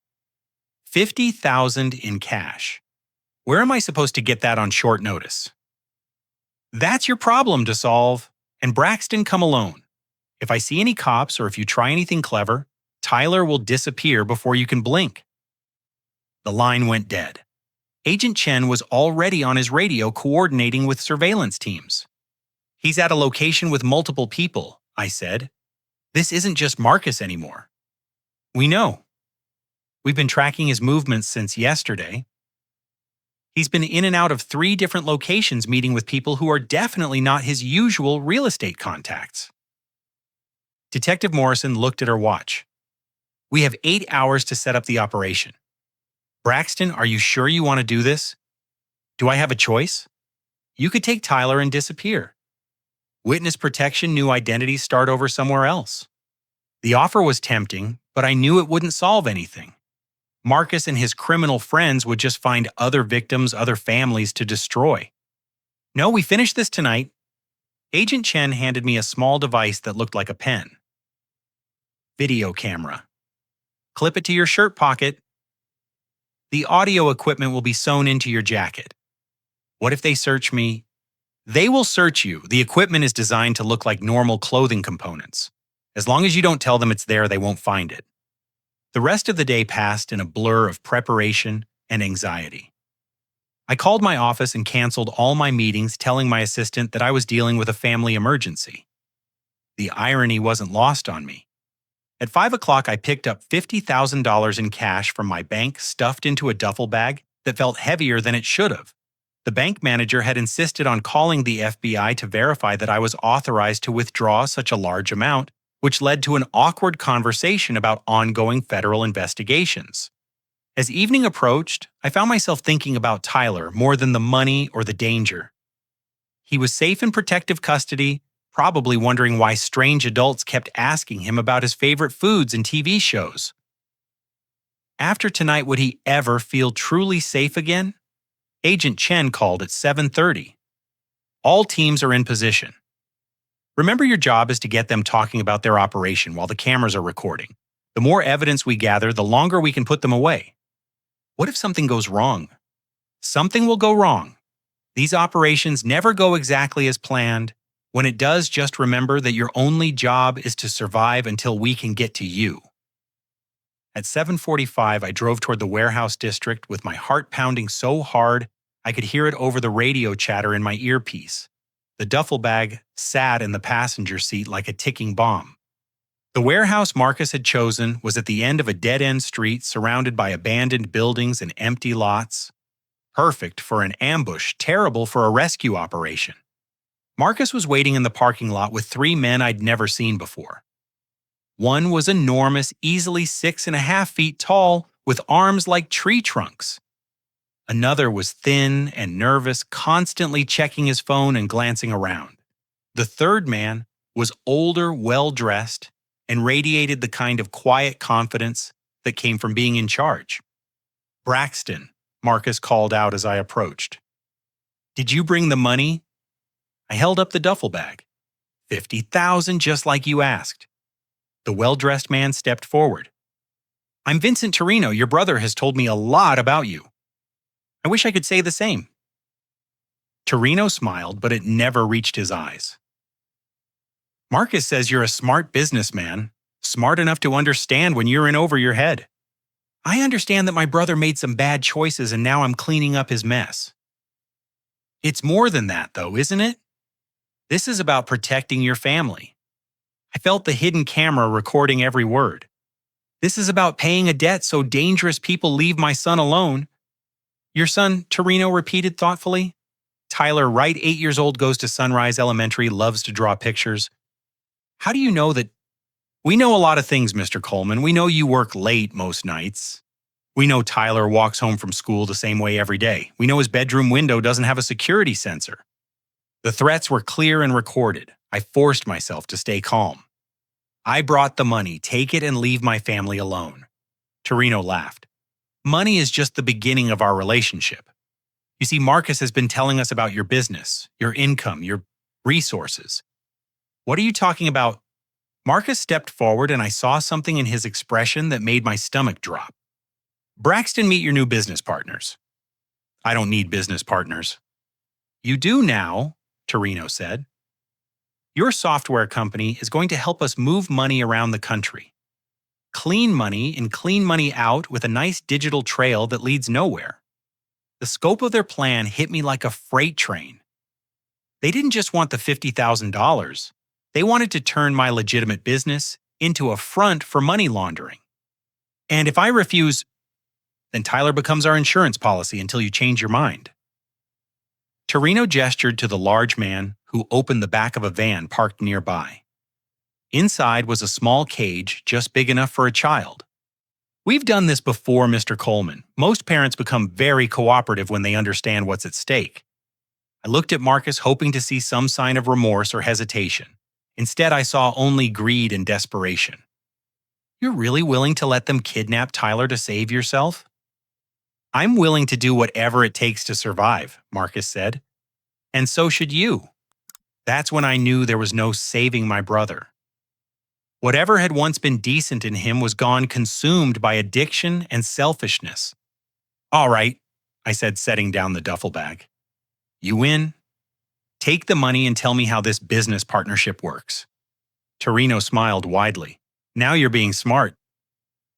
$50,000 in cash. Where am I supposed to get that on short notice? That's your problem to solve. And Braxton, come alone. If I see any cops or if you try anything clever, Tyler will disappear before you can blink. The line went dead. Agent Chen was already on his radio coordinating with surveillance teams. He's at a location with multiple people, I said. This isn't just Marcus anymore. We know. We've been tracking his movements since yesterday. He's been in and out of 3 different locations meeting with people who are definitely not his usual real estate contacts. Detective Morrison looked at her watch. We have 8 hours to set up the operation. Braxton, are you sure you want to do this? Do I have a choice? You could take Tyler and disappear. Witness protection, new identities, start over somewhere else. The offer was tempting, but I knew it wouldn't solve anything. Marcus and his criminal friends would just find other victims, other families to destroy. No, we finish this tonight. Agent Chen handed me a small device that looked like a pen. Video camera. Clip it to your shirt pocket. The audio equipment will be sewn into your jacket. What if they search me? They will search you. The equipment is designed to look like normal clothing components. As long as you don't tell them it's there, they won't find it. The rest of the day passed in a blur of preparation and anxiety. I called my office and canceled all my meetings, telling my assistant that I was dealing with a family emergency. The irony wasn't lost on me. At 5 o'clock, I picked up $50,000 in cash from my bank stuffed into a duffel bag that felt heavier than it should have. The bank manager had insisted on calling the FBI to verify that I was authorized to withdraw such a large amount, which led to an awkward conversation about ongoing federal investigations. As evening approached, I found myself thinking about Tyler more than the money or the danger. He was safe in protective custody, probably wondering why strange adults kept asking him about his favorite foods and TV shows. After tonight, would he ever feel truly safe again? Agent Chen called at 7:30. All teams are in position. Remember, your job is to get them talking about their operation while the cameras are recording. The more evidence we gather, the longer we can put them away. What if something goes wrong? Something will go wrong. These operations never go exactly as planned. When it does, just remember that your only job is to survive until we can get to you. At 7:45, I drove toward the warehouse district with my heart pounding so hard I could hear it over the radio chatter in my earpiece. The duffel bag sat in the passenger seat like a ticking bomb. The warehouse Marcus had chosen was at the end of a dead-end street surrounded by abandoned buildings and empty lots. Perfect for an ambush, terrible for a rescue operation. Marcus was waiting in the parking lot with 3 men I'd never seen before. One was enormous, easily 6.5 feet tall, with arms like tree trunks. Another was thin and nervous, constantly checking his phone and glancing around. The third man was older, well-dressed, and radiated the kind of quiet confidence that came from being in charge. "Braxton," Marcus called out as I approached. "Did you bring the money?" I held up the duffel bag. 50,000, just like you asked. The well-dressed man stepped forward. "I'm Vincent Torino. Your brother has told me a lot about you." I wish I could say the same. Torino smiled, but it never reached his eyes. "Marcus says you're a smart businessman, smart enough to understand when you're in over your head. I understand that my brother made some bad choices and now I'm cleaning up his mess." "It's more than that, though, isn't it? This is about protecting your family." I felt the hidden camera recording every word. "This is about paying a debt so dangerous people leave my son alone." "Your son," Torino repeated thoughtfully. "Tyler, right, 8 years old, goes to Sunrise Elementary, loves to draw pictures." "How do you know that?" "We know a lot of things, Mr. Coleman. We know you work late most nights. We know Tyler walks home from school the same way every day. We know his bedroom window doesn't have a security sensor." The threats were clear and recorded. I forced myself to stay calm. "I brought the money. Take it and leave my family alone." Torino laughed. "Money is just the beginning of our relationship. You see, Marcus has been telling us about your business, your income, your resources." "What are you talking about?" Marcus stepped forward and I saw something in his expression that made my stomach drop. "Braxton, meet your new business partners." "I don't need business partners." "You do now," Torino said. "Your software company is going to help us move money around the country. Clean money in, clean money out, with a nice digital trail that leads nowhere." The scope of their plan hit me like a freight train. They didn't just want the $50,000. They wanted to turn my legitimate business into a front for money laundering. "And if I refuse, then Tyler becomes our insurance policy until you change your mind." Torino gestured to the large man who opened the back of a van parked nearby. Inside was a small cage just big enough for a child. "We've done this before, Mr. Coleman. Most parents become very cooperative when they understand what's at stake." I looked at Marcus, hoping to see some sign of remorse or hesitation. Instead, I saw only greed and desperation. "You're really willing to let them kidnap Tyler to save yourself?" "I'm willing to do whatever it takes to survive," Marcus said. "And so should you." That's when I knew there was no saving my brother. Whatever had once been decent in him was gone, consumed by addiction and selfishness. "All right," I said, setting down the duffel bag. "You win. Take the money and tell me how this business partnership works." Torino smiled widely. "Now you're being smart."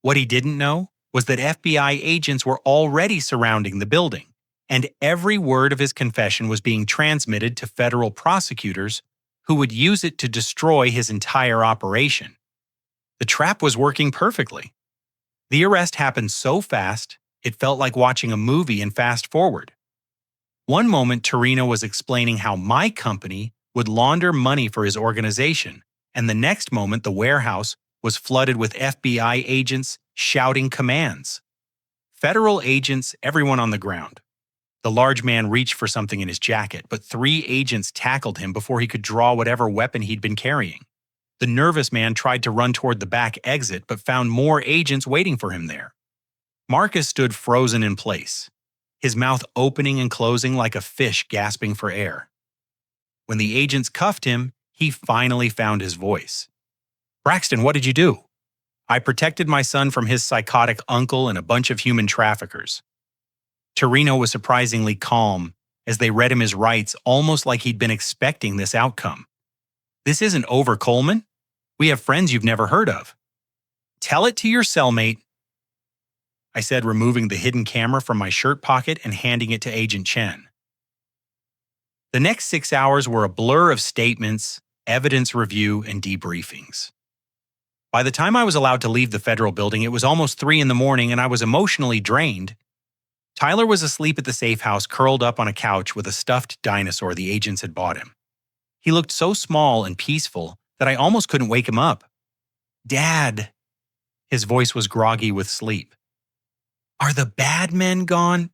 What he didn't know was that FBI agents were already surrounding the building, and every word of his confession was being transmitted to federal prosecutors who would use it to destroy his entire operation. The trap was working perfectly. The arrest happened so fast, it felt like watching a movie in fast forward. One moment, Torino was explaining how my company would launder money for his organization, and the next moment, the warehouse was flooded with FBI agents shouting commands. Federal agents, everyone on the ground. The large man reached for something in his jacket, but 3 agents tackled him before he could draw whatever weapon he'd been carrying. The nervous man tried to run toward the back exit, but found more agents waiting for him there. Marcus stood frozen in place, his mouth opening and closing like a fish gasping for air. When the agents cuffed him, he finally found his voice. "Braxton, what did you do?" "I protected my son from his psychotic uncle and a bunch of human traffickers." Torino was surprisingly calm as they read him his rights, almost like he'd been expecting this outcome. "This isn't over, Coleman. We have friends you've never heard of." "Tell it to your cellmate," I said, removing the hidden camera from my shirt pocket and handing it to Agent Chen. The next 6 hours were a blur of statements, evidence review, and debriefings. By the time I was allowed to leave the federal building, it was almost 3 in the morning and I was emotionally drained. Tyler was asleep at the safe house, curled up on a couch with a stuffed dinosaur the agents had bought him. He looked so small and peaceful that I almost couldn't wake him up. Dad, his voice was groggy with sleep. Are the bad men gone?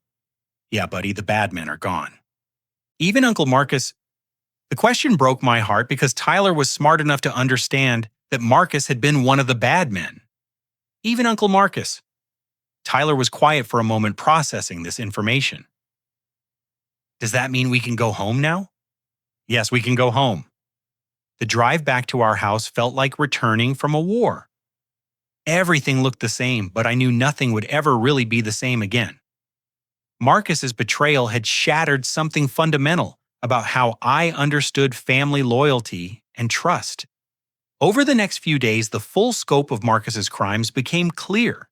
Yeah, buddy, the bad men are gone. Even Uncle Marcus. The question broke my heart because Tyler was smart enough to understand that Marcus had been one of the bad men. Even Uncle Marcus. Tyler was quiet for a moment processing this information. Does that mean we can go home now? Yes, we can go home. The drive back to our house felt like returning from a war. Everything looked the same, but I knew nothing would ever really be the same again. Marcus's betrayal had shattered something fundamental about how I understood family loyalty and trust. Over the next few days, the full scope of Marcus's crimes became clear.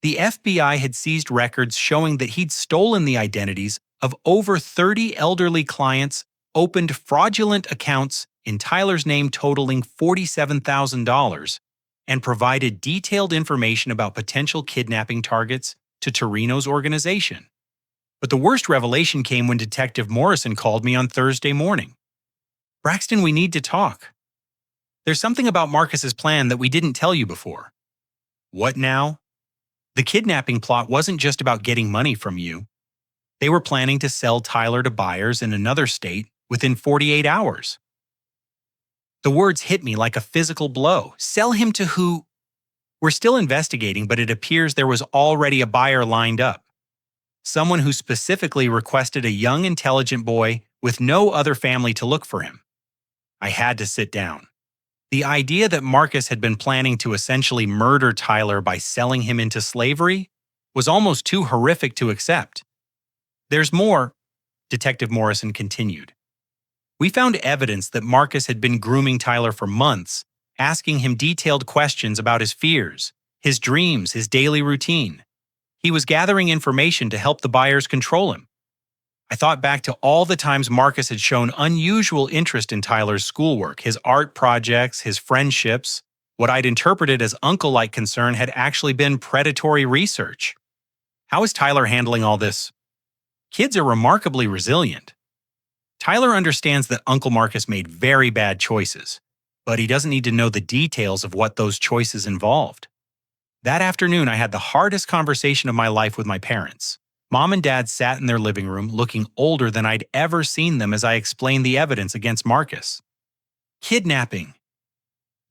The FBI had seized records showing that he'd stolen the identities of over 30 elderly clients, opened fraudulent accounts in Tyler's name totaling $47,000, and provided detailed information about potential kidnapping targets to Torino's organization. But the worst revelation came when Detective Morrison called me on Thursday morning. Braxton, we need to talk. There's something about Marcus's plan that we didn't tell you before. What now? The kidnapping plot wasn't just about getting money from you. They were planning to sell Tyler to buyers in another state within 48 hours. The words hit me like a physical blow. Sell him to who? We're still investigating, but it appears there was already a buyer lined up. Someone who specifically requested a young, intelligent boy with no other family to look for him. I had to sit down. The idea that Marcus had been planning to essentially murder Tyler by selling him into slavery was almost too horrific to accept. There's more, Detective Morrison continued. We found evidence that Marcus had been grooming Tyler for months, asking him detailed questions about his fears, his dreams, his daily routine. He was gathering information to help the buyers control him. I thought back to all the times Marcus had shown unusual interest in Tyler's schoolwork, his art projects, his friendships. What I'd interpreted as uncle-like concern had actually been predatory research. How is Tyler handling all this? Kids are remarkably resilient. Tyler understands that Uncle Marcus made very bad choices, but he doesn't need to know the details of what those choices involved. That afternoon, I had the hardest conversation of my life with my parents. Mom and Dad sat in their living room looking older than I'd ever seen them as I explained the evidence against Marcus. Kidnapping.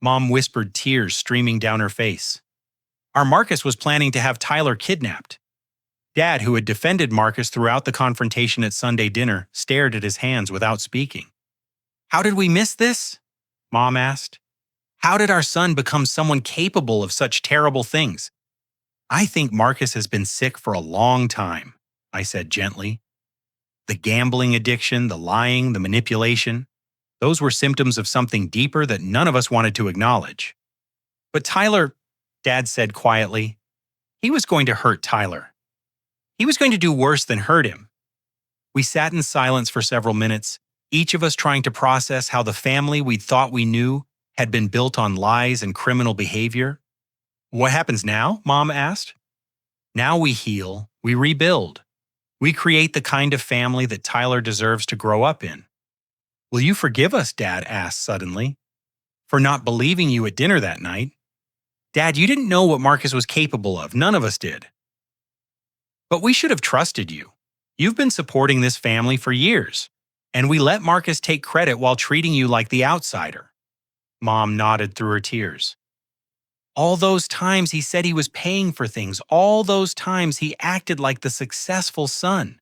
Mom whispered, tears streaming down her face. Our Marcus was planning to have Tyler kidnapped. Dad, who had defended Marcus throughout the confrontation at Sunday dinner, stared at his hands without speaking. How did we miss this? Mom asked. How did our son become someone capable of such terrible things? I think Marcus has been sick for a long time, I said gently. The gambling addiction, the lying, the manipulation, those were symptoms of something deeper that none of us wanted to acknowledge. But Tyler, Dad said quietly, he was going to hurt Tyler. He was going to do worse than hurt him. We sat in silence for several minutes, each of us trying to process how the family we'd thought we knew had been built on lies and criminal behavior. What happens now? Mom asked. Now we heal, we rebuild. We create the kind of family that Tyler deserves to grow up in. Will you forgive us, Dad asked suddenly, for not believing you at dinner that night? Dad, you didn't know what Marcus was capable of. None of us did. But we should have trusted you. You've been supporting this family for years, and we let Marcus take credit while treating you like the outsider. Mom nodded through her tears. All those times he said he was paying for things, all those times he acted like the successful son.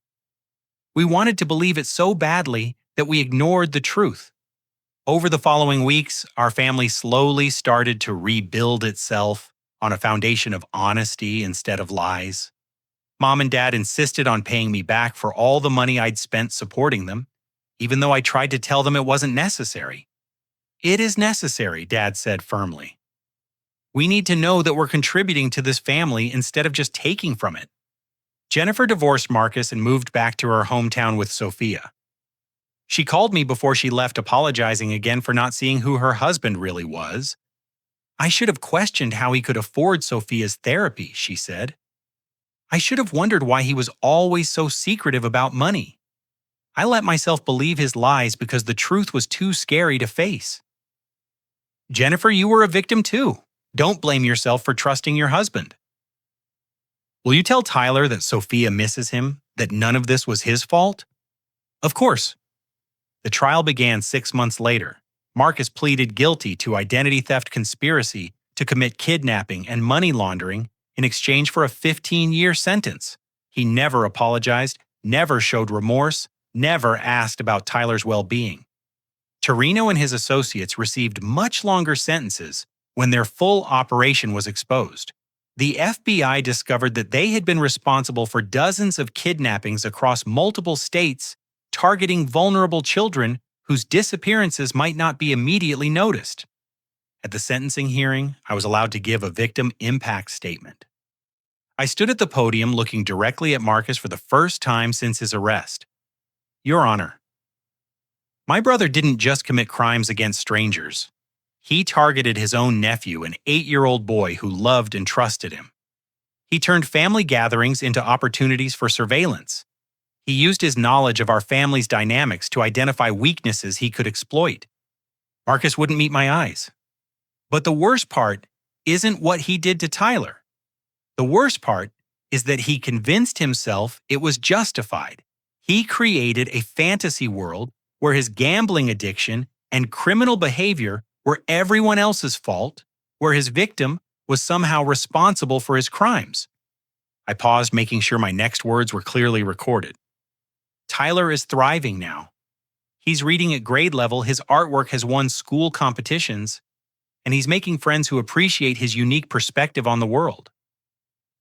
We wanted to believe it so badly that we ignored the truth. Over the following weeks, our family slowly started to rebuild itself on a foundation of honesty instead of lies. Mom and Dad insisted on paying me back for all the money I'd spent supporting them, even though I tried to tell them it wasn't necessary. It is necessary, Dad said firmly. We need to know that we're contributing to this family instead of just taking from it. Jennifer divorced Marcus and moved back to her hometown with Sophia. She called me before she left, apologizing again for not seeing who her husband really was. I should have questioned how he could afford Sophia's therapy, she said. I should have wondered why he was always so secretive about money. I let myself believe his lies because the truth was too scary to face. Jennifer, you were a victim too, Don't blame yourself for trusting your husband. Will you tell Tyler that Sophia misses him, that none of this was his fault? Of course. The trial began 6 months later. Marcus pleaded guilty to identity theft conspiracy to commit kidnapping and money laundering in exchange for a 15-year sentence. He never apologized, never showed remorse, never asked about Tyler's well-being. Torino and his associates received much longer sentences when their full operation was exposed. The FBI discovered that they had been responsible for dozens of kidnappings across multiple states, targeting vulnerable children whose disappearances might not be immediately noticed. At the sentencing hearing, I was allowed to give a victim impact statement. I stood at the podium looking directly at Marcus for the first time since his arrest. Your Honor, my brother didn't just commit crimes against strangers. He targeted his own nephew, an 8-year-old boy who loved and trusted him. He turned family gatherings into opportunities for surveillance. He used his knowledge of our family's dynamics to identify weaknesses he could exploit. Marcus wouldn't meet my eyes. But the worst part isn't what he did to Tyler. The worst part is that he convinced himself it was justified. He created a fantasy world where his gambling addiction and criminal behavior were everyone else's fault, where his victim was somehow responsible for his crimes. I paused, making sure my next words were clearly recorded. Tyler is thriving now. He's reading at grade level, his artwork has won school competitions, and he's making friends who appreciate his unique perspective on the world.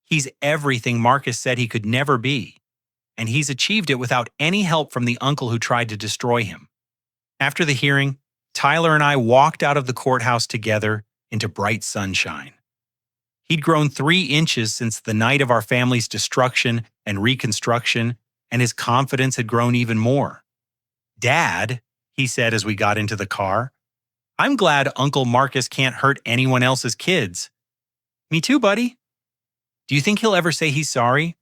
He's everything Marcus said he could never be, and he's achieved it without any help from the uncle who tried to destroy him. After the hearing, Tyler and I walked out of the courthouse together into bright sunshine. He'd grown 3 inches since the night of our family's destruction and reconstruction, and his confidence had grown even more. Dad, he said as we got into the car, I'm glad Uncle Marcus can't hurt anyone else's kids. Me too, buddy. Do you think he'll ever say he's sorry?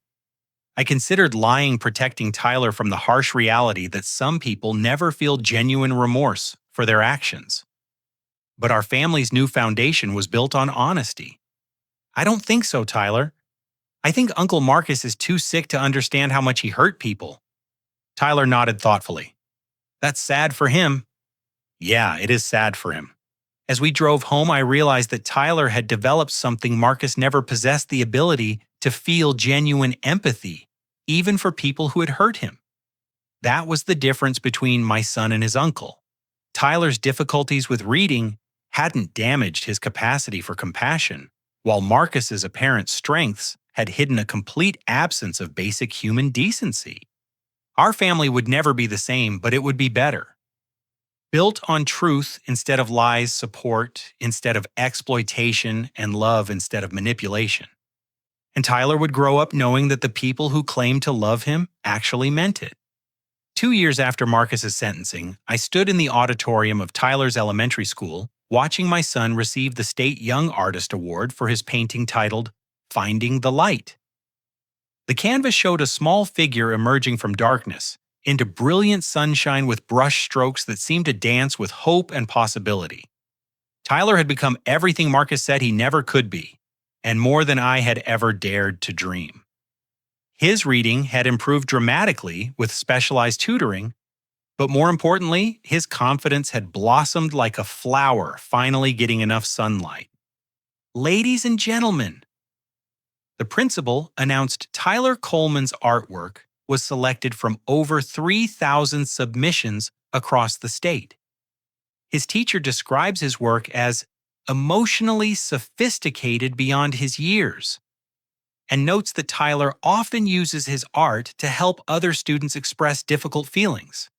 I considered lying protecting Tyler from the harsh reality that some people never feel genuine remorse for their actions. But our family's new foundation was built on honesty. I don't think so, Tyler. I think Uncle Marcus is too sick to understand how much he hurt people. Tyler nodded thoughtfully. That's sad for him. Yeah, it is sad for him. As we drove home, I realized that Tyler had developed something Marcus never possessed: the ability to feel genuine empathy, even for people who had hurt him. That was the difference between my son and his uncle. Tyler's difficulties with reading hadn't damaged his capacity for compassion, while Marcus's apparent strengths had hidden a complete absence of basic human decency. Our family would never be the same, but it would be better. Built on truth instead of lies, support instead of exploitation, and love instead of manipulation. And Tyler would grow up knowing that the people who claimed to love him actually meant it. 2 years after Marcus's sentencing, I stood in the auditorium of Tyler's elementary school, watching my son receive the State Young Artist Award for his painting titled Finding the Light. The canvas showed a small figure emerging from darkness into brilliant sunshine with brush strokes that seemed to dance with hope and possibility. Tyler had become everything Marcus said he never could be, and more than I had ever dared to dream. His reading had improved dramatically with specialized tutoring, but more importantly, his confidence had blossomed like a flower finally getting enough sunlight. Ladies and gentlemen, the principal announced Tyler Coleman's artwork was selected from over 3,000 submissions across the state. His teacher describes his work as emotionally sophisticated beyond his years, and notes that Tyler often uses his art to help other students express difficult feelings.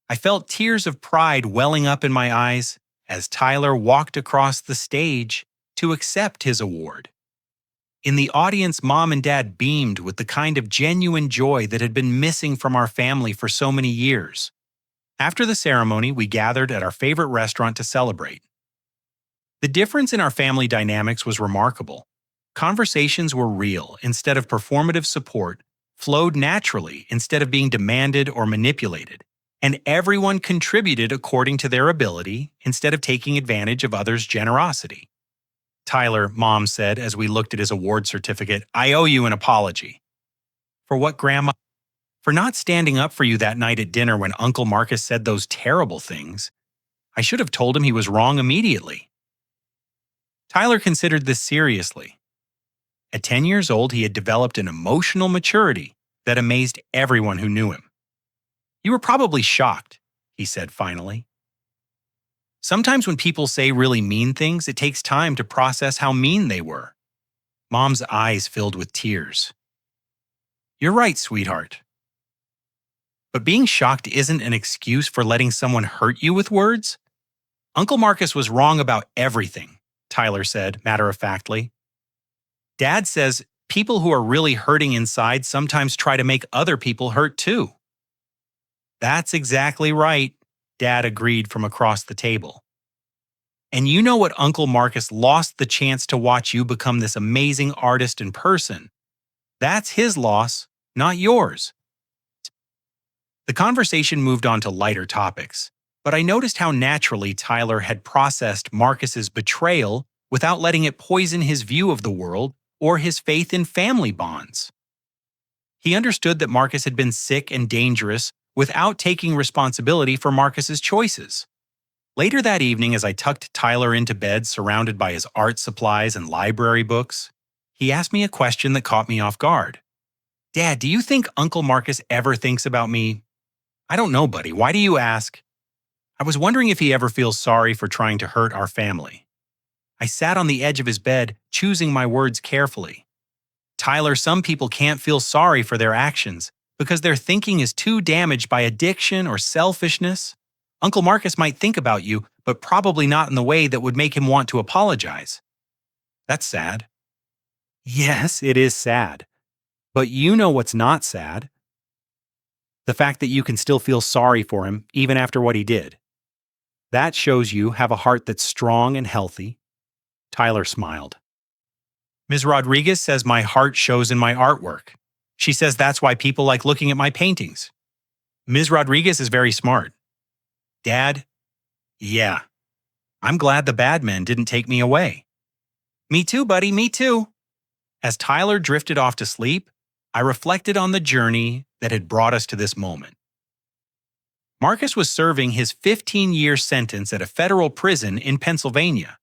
I felt tears of pride welling up in my eyes as Tyler walked across the stage to accept his award. In the audience, Mom and Dad beamed with the kind of genuine joy that had been missing from our family for so many years. After the ceremony, we gathered at our favorite restaurant to celebrate. The difference in our family dynamics was remarkable. Conversations were real instead of performative support, flowed naturally instead of being demanded or manipulated, and everyone contributed according to their ability instead of taking advantage of others' generosity. Tyler, Mom said as we looked at his award certificate, I owe you an apology. For what, Grandma? For not standing up for you that night at dinner when Uncle Marcus said those terrible things. I should have told him he was wrong immediately. Tyler considered this seriously. At 10 years old, he had developed an emotional maturity that amazed everyone who knew him. You were probably shocked, he said finally. Sometimes when people say really mean things, it takes time to process how mean they were. Mom's eyes filled with tears. You're right, sweetheart. But being shocked isn't an excuse for letting someone hurt you with words. Uncle Marcus was wrong about everything, Tyler said matter-of-factly. Dad says people who are really hurting inside sometimes try to make other people hurt too. That's exactly right, Dad agreed from across the table. And you know what Uncle Marcus lost the chance to watch you become this amazing artist in person. That's his loss, not yours. The conversation moved on to lighter topics, but I noticed how naturally Tyler had processed Marcus's betrayal without letting it poison his view of the world or his faith in family bonds. He understood that Marcus had been sick and dangerous without taking responsibility for Marcus's choices. Later that evening, as I tucked Tyler into bed surrounded by his art supplies and library books, he asked me a question that caught me off guard. Dad, do you think Uncle Marcus ever thinks about me? I don't know, buddy. Why do you ask? I was wondering if he ever feels sorry for trying to hurt our family. I sat on the edge of his bed, choosing my words carefully. Tyler, some people can't feel sorry for their actions because their thinking is too damaged by addiction or selfishness. Uncle Marcus might think about you, but probably not in the way that would make him want to apologize. That's sad. Yes, it is sad. But you know what's not sad? The fact that you can still feel sorry for him even after what he did. That shows you have a heart that's strong and healthy. Tyler smiled. Ms. Rodriguez says my heart shows in my artwork. She says that's why people like looking at my paintings. Ms. Rodriguez is very smart. Dad? Yeah. I'm glad the bad men didn't take me away. Me too, buddy, me too. As Tyler drifted off to sleep, I reflected on the journey that had brought us to this moment. Marcus was serving his 15-year sentence at a federal prison in Pennsylvania.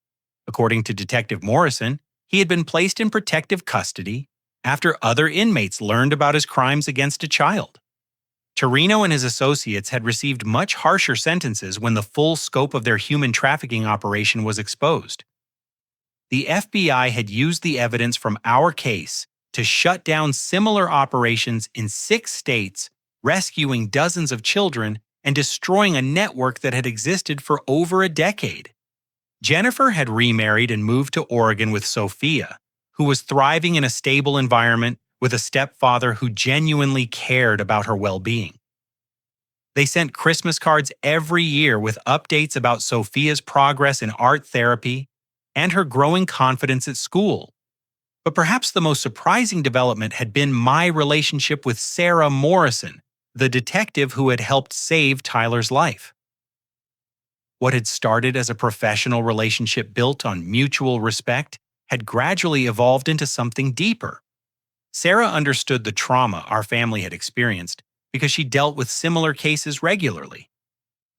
According to Detective Morrison, he had been placed in protective custody after other inmates learned about his crimes against a child. Torino and his associates had received much harsher sentences when the full scope of their human trafficking operation was exposed. The FBI had used the evidence from our case to shut down similar operations in 6 states, rescuing dozens of children and destroying a network that had existed for over a decade. Jennifer had remarried and moved to Oregon with Sophia, who was thriving in a stable environment with a stepfather who genuinely cared about her well-being. They sent Christmas cards every year with updates about Sophia's progress in art therapy and her growing confidence at school. But perhaps the most surprising development had been my relationship with Sarah Morrison, the detective who had helped save Tyler's life. What had started as a professional relationship built on mutual respect had gradually evolved into something deeper. Sarah understood the trauma our family had experienced because she dealt with similar cases regularly.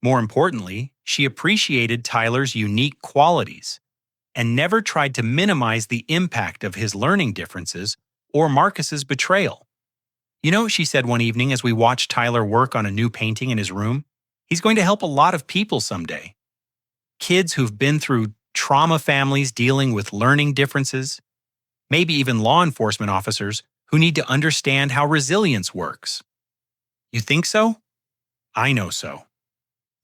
More importantly, she appreciated Tyler's unique qualities and never tried to minimize the impact of his learning differences or Marcus's betrayal. You know, she said one evening as we watched Tyler work on a new painting in his room, he's going to help a lot of people someday. Kids who've been through trauma families dealing with learning differences, maybe even law enforcement officers who need to understand how resilience works. You think so? I know so.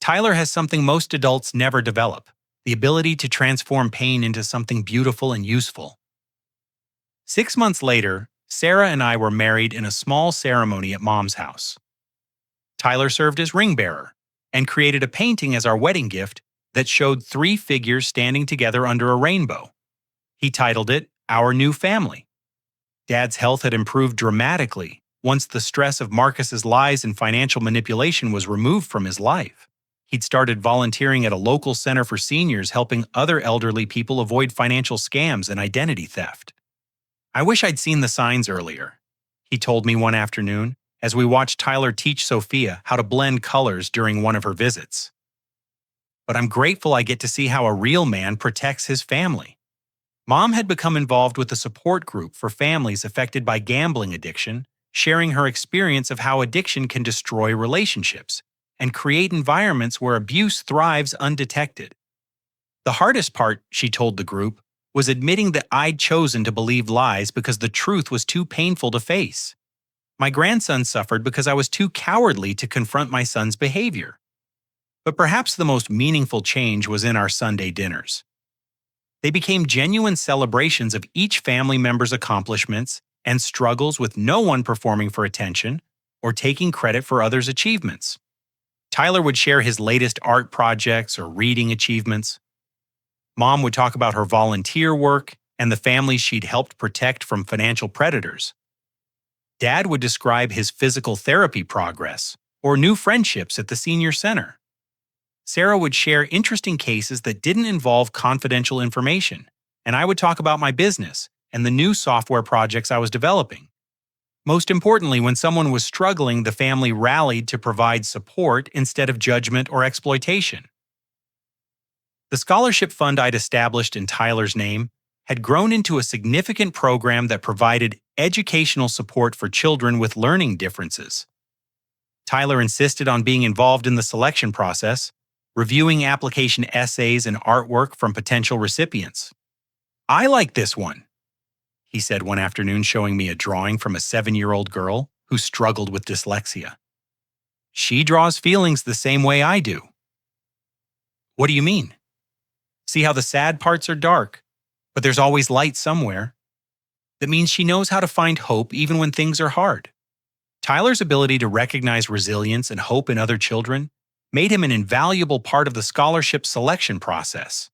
Tyler has something most adults never develop, the ability to transform pain into something beautiful and useful. 6 months later, Sarah and I were married in a small ceremony at Mom's house. Tyler served as ring bearer and created a painting as our wedding gift that showed 3 figures standing together under a rainbow. He titled it, Our New Family. Dad's health had improved dramatically once the stress of Marcus's lies and financial manipulation was removed from his life. He'd started volunteering at a local center for seniors, helping other elderly people avoid financial scams and identity theft. I wish I'd seen the signs earlier, he told me one afternoon as we watched Tyler teach Sophia how to blend colors during one of her visits. But I'm grateful I get to see how a real man protects his family. Mom had become involved with a support group for families affected by gambling addiction, sharing her experience of how addiction can destroy relationships and create environments where abuse thrives undetected. The hardest part, she told the group, was admitting that I'd chosen to believe lies because the truth was too painful to face. My grandson suffered because I was too cowardly to confront my son's behavior. But perhaps the most meaningful change was in our Sunday dinners. They became genuine celebrations of each family member's accomplishments and struggles, with no one performing for attention or taking credit for others' achievements. Tyler would share his latest art projects or reading achievements. Mom would talk about her volunteer work and the families she'd helped protect from financial predators. Dad would describe his physical therapy progress or new friendships at the senior center. Sarah would share interesting cases that didn't involve confidential information, and I would talk about my business and the new software projects I was developing. Most importantly, when someone was struggling, the family rallied to provide support instead of judgment or exploitation. The scholarship fund I'd established in Tyler's name had grown into a significant program that provided educational support for children with learning differences. Tyler insisted on being involved in the selection process, reviewing application essays and artwork from potential recipients. "I like this one," he said one afternoon, showing me a drawing from a 7-year-old girl who struggled with dyslexia. "She draws feelings the same way I do." "What do you mean?" "See how the sad parts are dark, but there's always light somewhere. That means she knows how to find hope even when things are hard." Tyler's ability to recognize resilience and hope in other children made him an invaluable part of the scholarship selection process.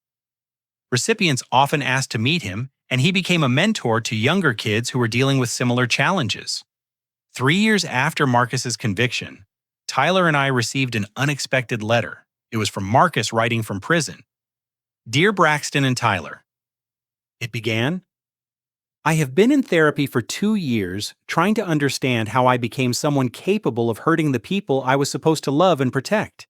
Recipients often asked to meet him, and he became a mentor to younger kids who were dealing with similar challenges. 3 years after Marcus's conviction, Tyler and I received an unexpected letter. It was from Marcus writing from prison. "Dear Braxton and Tyler," it began, "I have been in therapy for 2 years trying to understand how I became someone capable of hurting the people I was supposed to love and protect."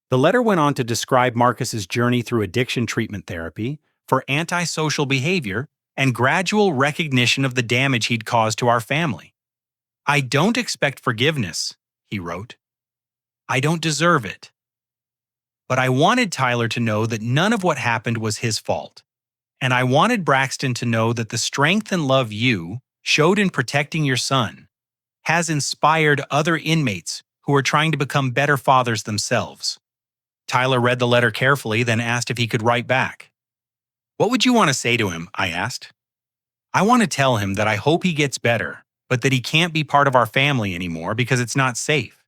The letter went on to describe Marcus's journey through addiction treatment therapy for antisocial behavior and gradual recognition of the damage he'd caused to our family. "I don't expect forgiveness," he wrote. "I don't deserve it. But I wanted Tyler to know that none of what happened was his fault. And I wanted Braxton to know that the strength and love you showed in protecting your son has inspired other inmates who are trying to become better fathers themselves." Tyler read the letter carefully, then asked if he could write back. "What would you want to say to him?" I asked. "I want to tell him that I hope he gets better, but that he can't be part of our family anymore because it's not safe."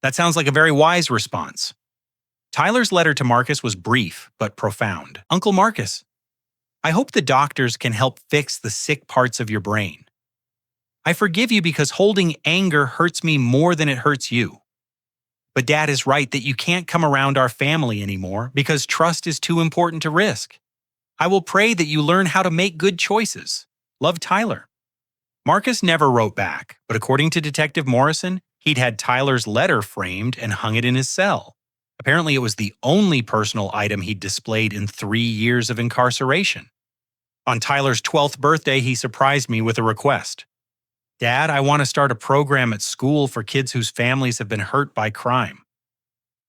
That sounds like a very wise response. Tyler's letter to Marcus was brief but profound. "Uncle Marcus, I hope the doctors can help fix the sick parts of your brain. I forgive you because holding anger hurts me more than it hurts you. But Dad is right that you can't come around our family anymore because trust is too important to risk. I will pray that you learn how to make good choices. Love, Tyler." Marcus never wrote back, but according to Detective Morrison, he'd had Tyler's letter framed and hung it in his cell. Apparently, it was the only personal item he'd displayed in 3 years of incarceration. On Tyler's 12th birthday, he surprised me with a request. "Dad, I want to start a program at school for kids whose families have been hurt by crime."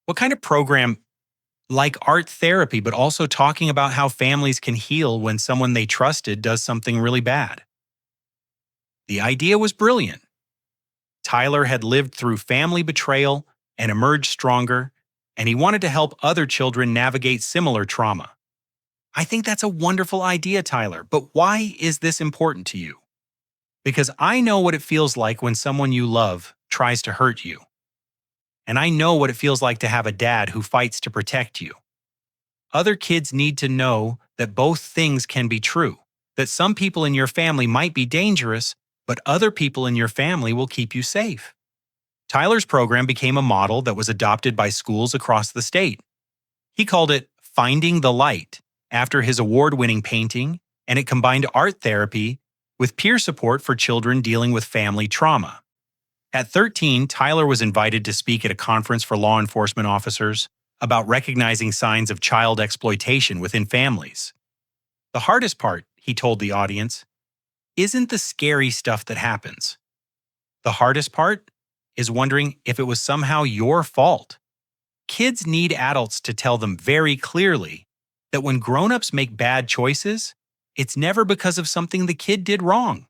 "What kind of program?" "Like art therapy, but also talking about how families can heal when someone they trusted does something really bad." The idea was brilliant. Tyler had lived through family betrayal and emerged stronger, and he wanted to help other children navigate similar trauma. "I think that's a wonderful idea, Tyler, but why is this important to you?" "Because I know what it feels like when someone you love tries to hurt you. And I know what it feels like to have a dad who fights to protect you. Other kids need to know that both things can be true, that some people in your family might be dangerous, but other people in your family will keep you safe." Tyler's program became a model that was adopted by schools across the state. He called it Finding the Light after his award-winning painting, and it combined art therapy with peer support for children dealing with family trauma. At 13, Tyler was invited to speak at a conference for law enforcement officers about recognizing signs of child exploitation within families. The hardest part, he told the audience, isn't the scary stuff that happens. The hardest part is wondering if it was somehow your fault. Kids need adults to tell them very clearly that when grown-ups make bad choices, it's never because of something the kid did wrong.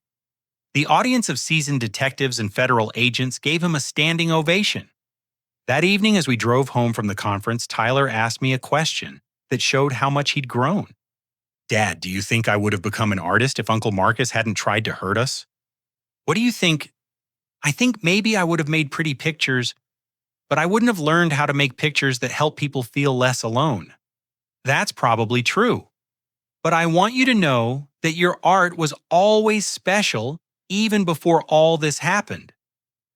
The audience of seasoned detectives and federal agents gave him a standing ovation. That evening, as we drove home from the conference, Tyler asked me a question that showed how much he'd grown. "Dad, do you think I would have become an artist if Uncle Marcus hadn't tried to hurt us?" "What do you think?" "I think maybe I would have made pretty pictures, but I wouldn't have learned how to make pictures that help people feel less alone." "That's probably true. But I want you to know that your art was always special even before all this happened.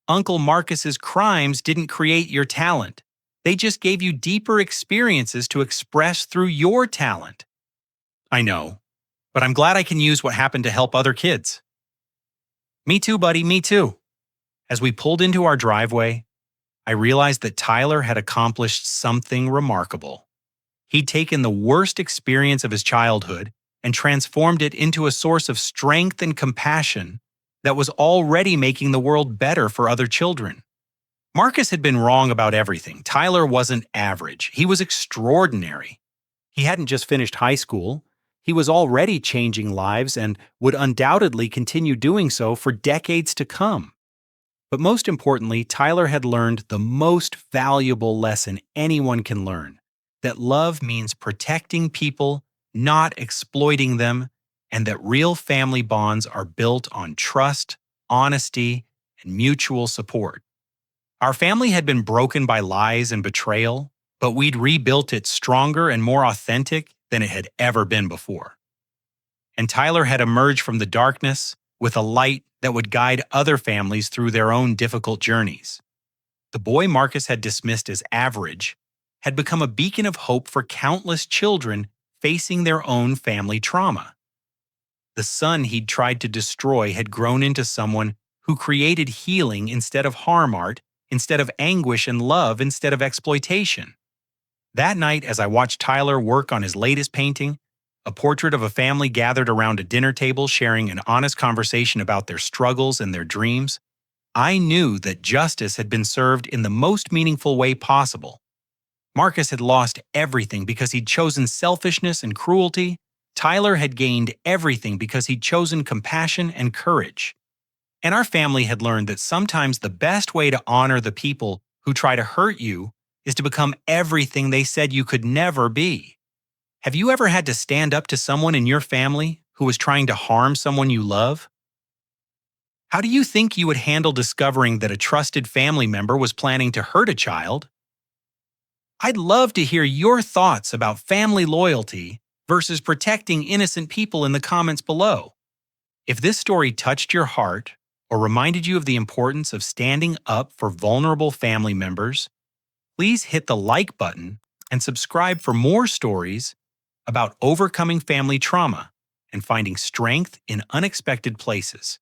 Uncle Marcus's crimes didn't create your talent. They just gave you deeper experiences to express through your talent." "I know, but I'm glad I can use what happened to help other kids." "Me too, buddy, me too." As we pulled into our driveway, I realized that Tyler had accomplished something remarkable. He'd taken the worst experience of his childhood and transformed it into a source of strength and compassion that was already making the world better for other children. Marcus had been wrong about everything. Tyler wasn't average. He was extraordinary. He hadn't just finished high school. He was already changing lives and would undoubtedly continue doing so for decades to come. But most importantly, Tyler had learned the most valuable lesson anyone can learn: that love means protecting people, not exploiting them, and that real family bonds are built on trust, honesty, and mutual support. Our family had been broken by lies and betrayal, but we'd rebuilt it stronger and more authentic than it had ever been before. And Tyler had emerged from the darkness with a light that would guide other families through their own difficult journeys. The boy Marcus had dismissed as average had become a beacon of hope for countless children facing their own family trauma. The son he'd tried to destroy had grown into someone who created healing instead of harm art, instead of anguish and love instead of exploitation. That night, as I watched Tyler work on his latest painting, a portrait of a family gathered around a dinner table sharing an honest conversation about their struggles and their dreams, I knew that justice had been served in the most meaningful way possible. Marcus had lost everything because he'd chosen selfishness and cruelty. Tyler had gained everything because he'd chosen compassion and courage. And our family had learned that sometimes the best way to honor the people who try to hurt you is to become everything they said you could never be. Have you ever had to stand up to someone in your family who was trying to harm someone you love? How do you think you would handle discovering that a trusted family member was planning to hurt a child? I'd love to hear your thoughts about family loyalty versus protecting innocent people in the comments below. If this story touched your heart or reminded you of the importance of standing up for vulnerable family members, please hit the like button and subscribe for more stories about overcoming family trauma and finding strength in unexpected places.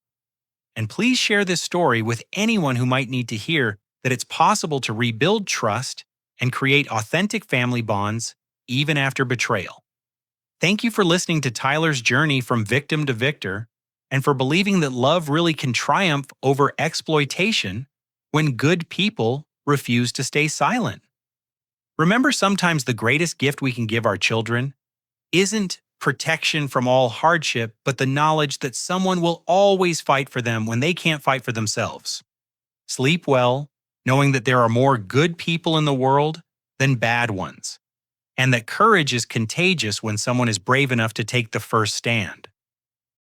And please share this story with anyone who might need to hear that it's possible to rebuild trust and create authentic family bonds even after betrayal. Thank you for listening to Tyler's journey from victim to victor, and for believing that love really can triumph over exploitation when good people refuse to stay silent. Remember, sometimes the greatest gift we can give our children isn't protection from all hardship, but the knowledge that someone will always fight for them when they can't fight for themselves. Sleep well, knowing that there are more good people in the world than bad ones, and that courage is contagious when someone is brave enough to take the first stand.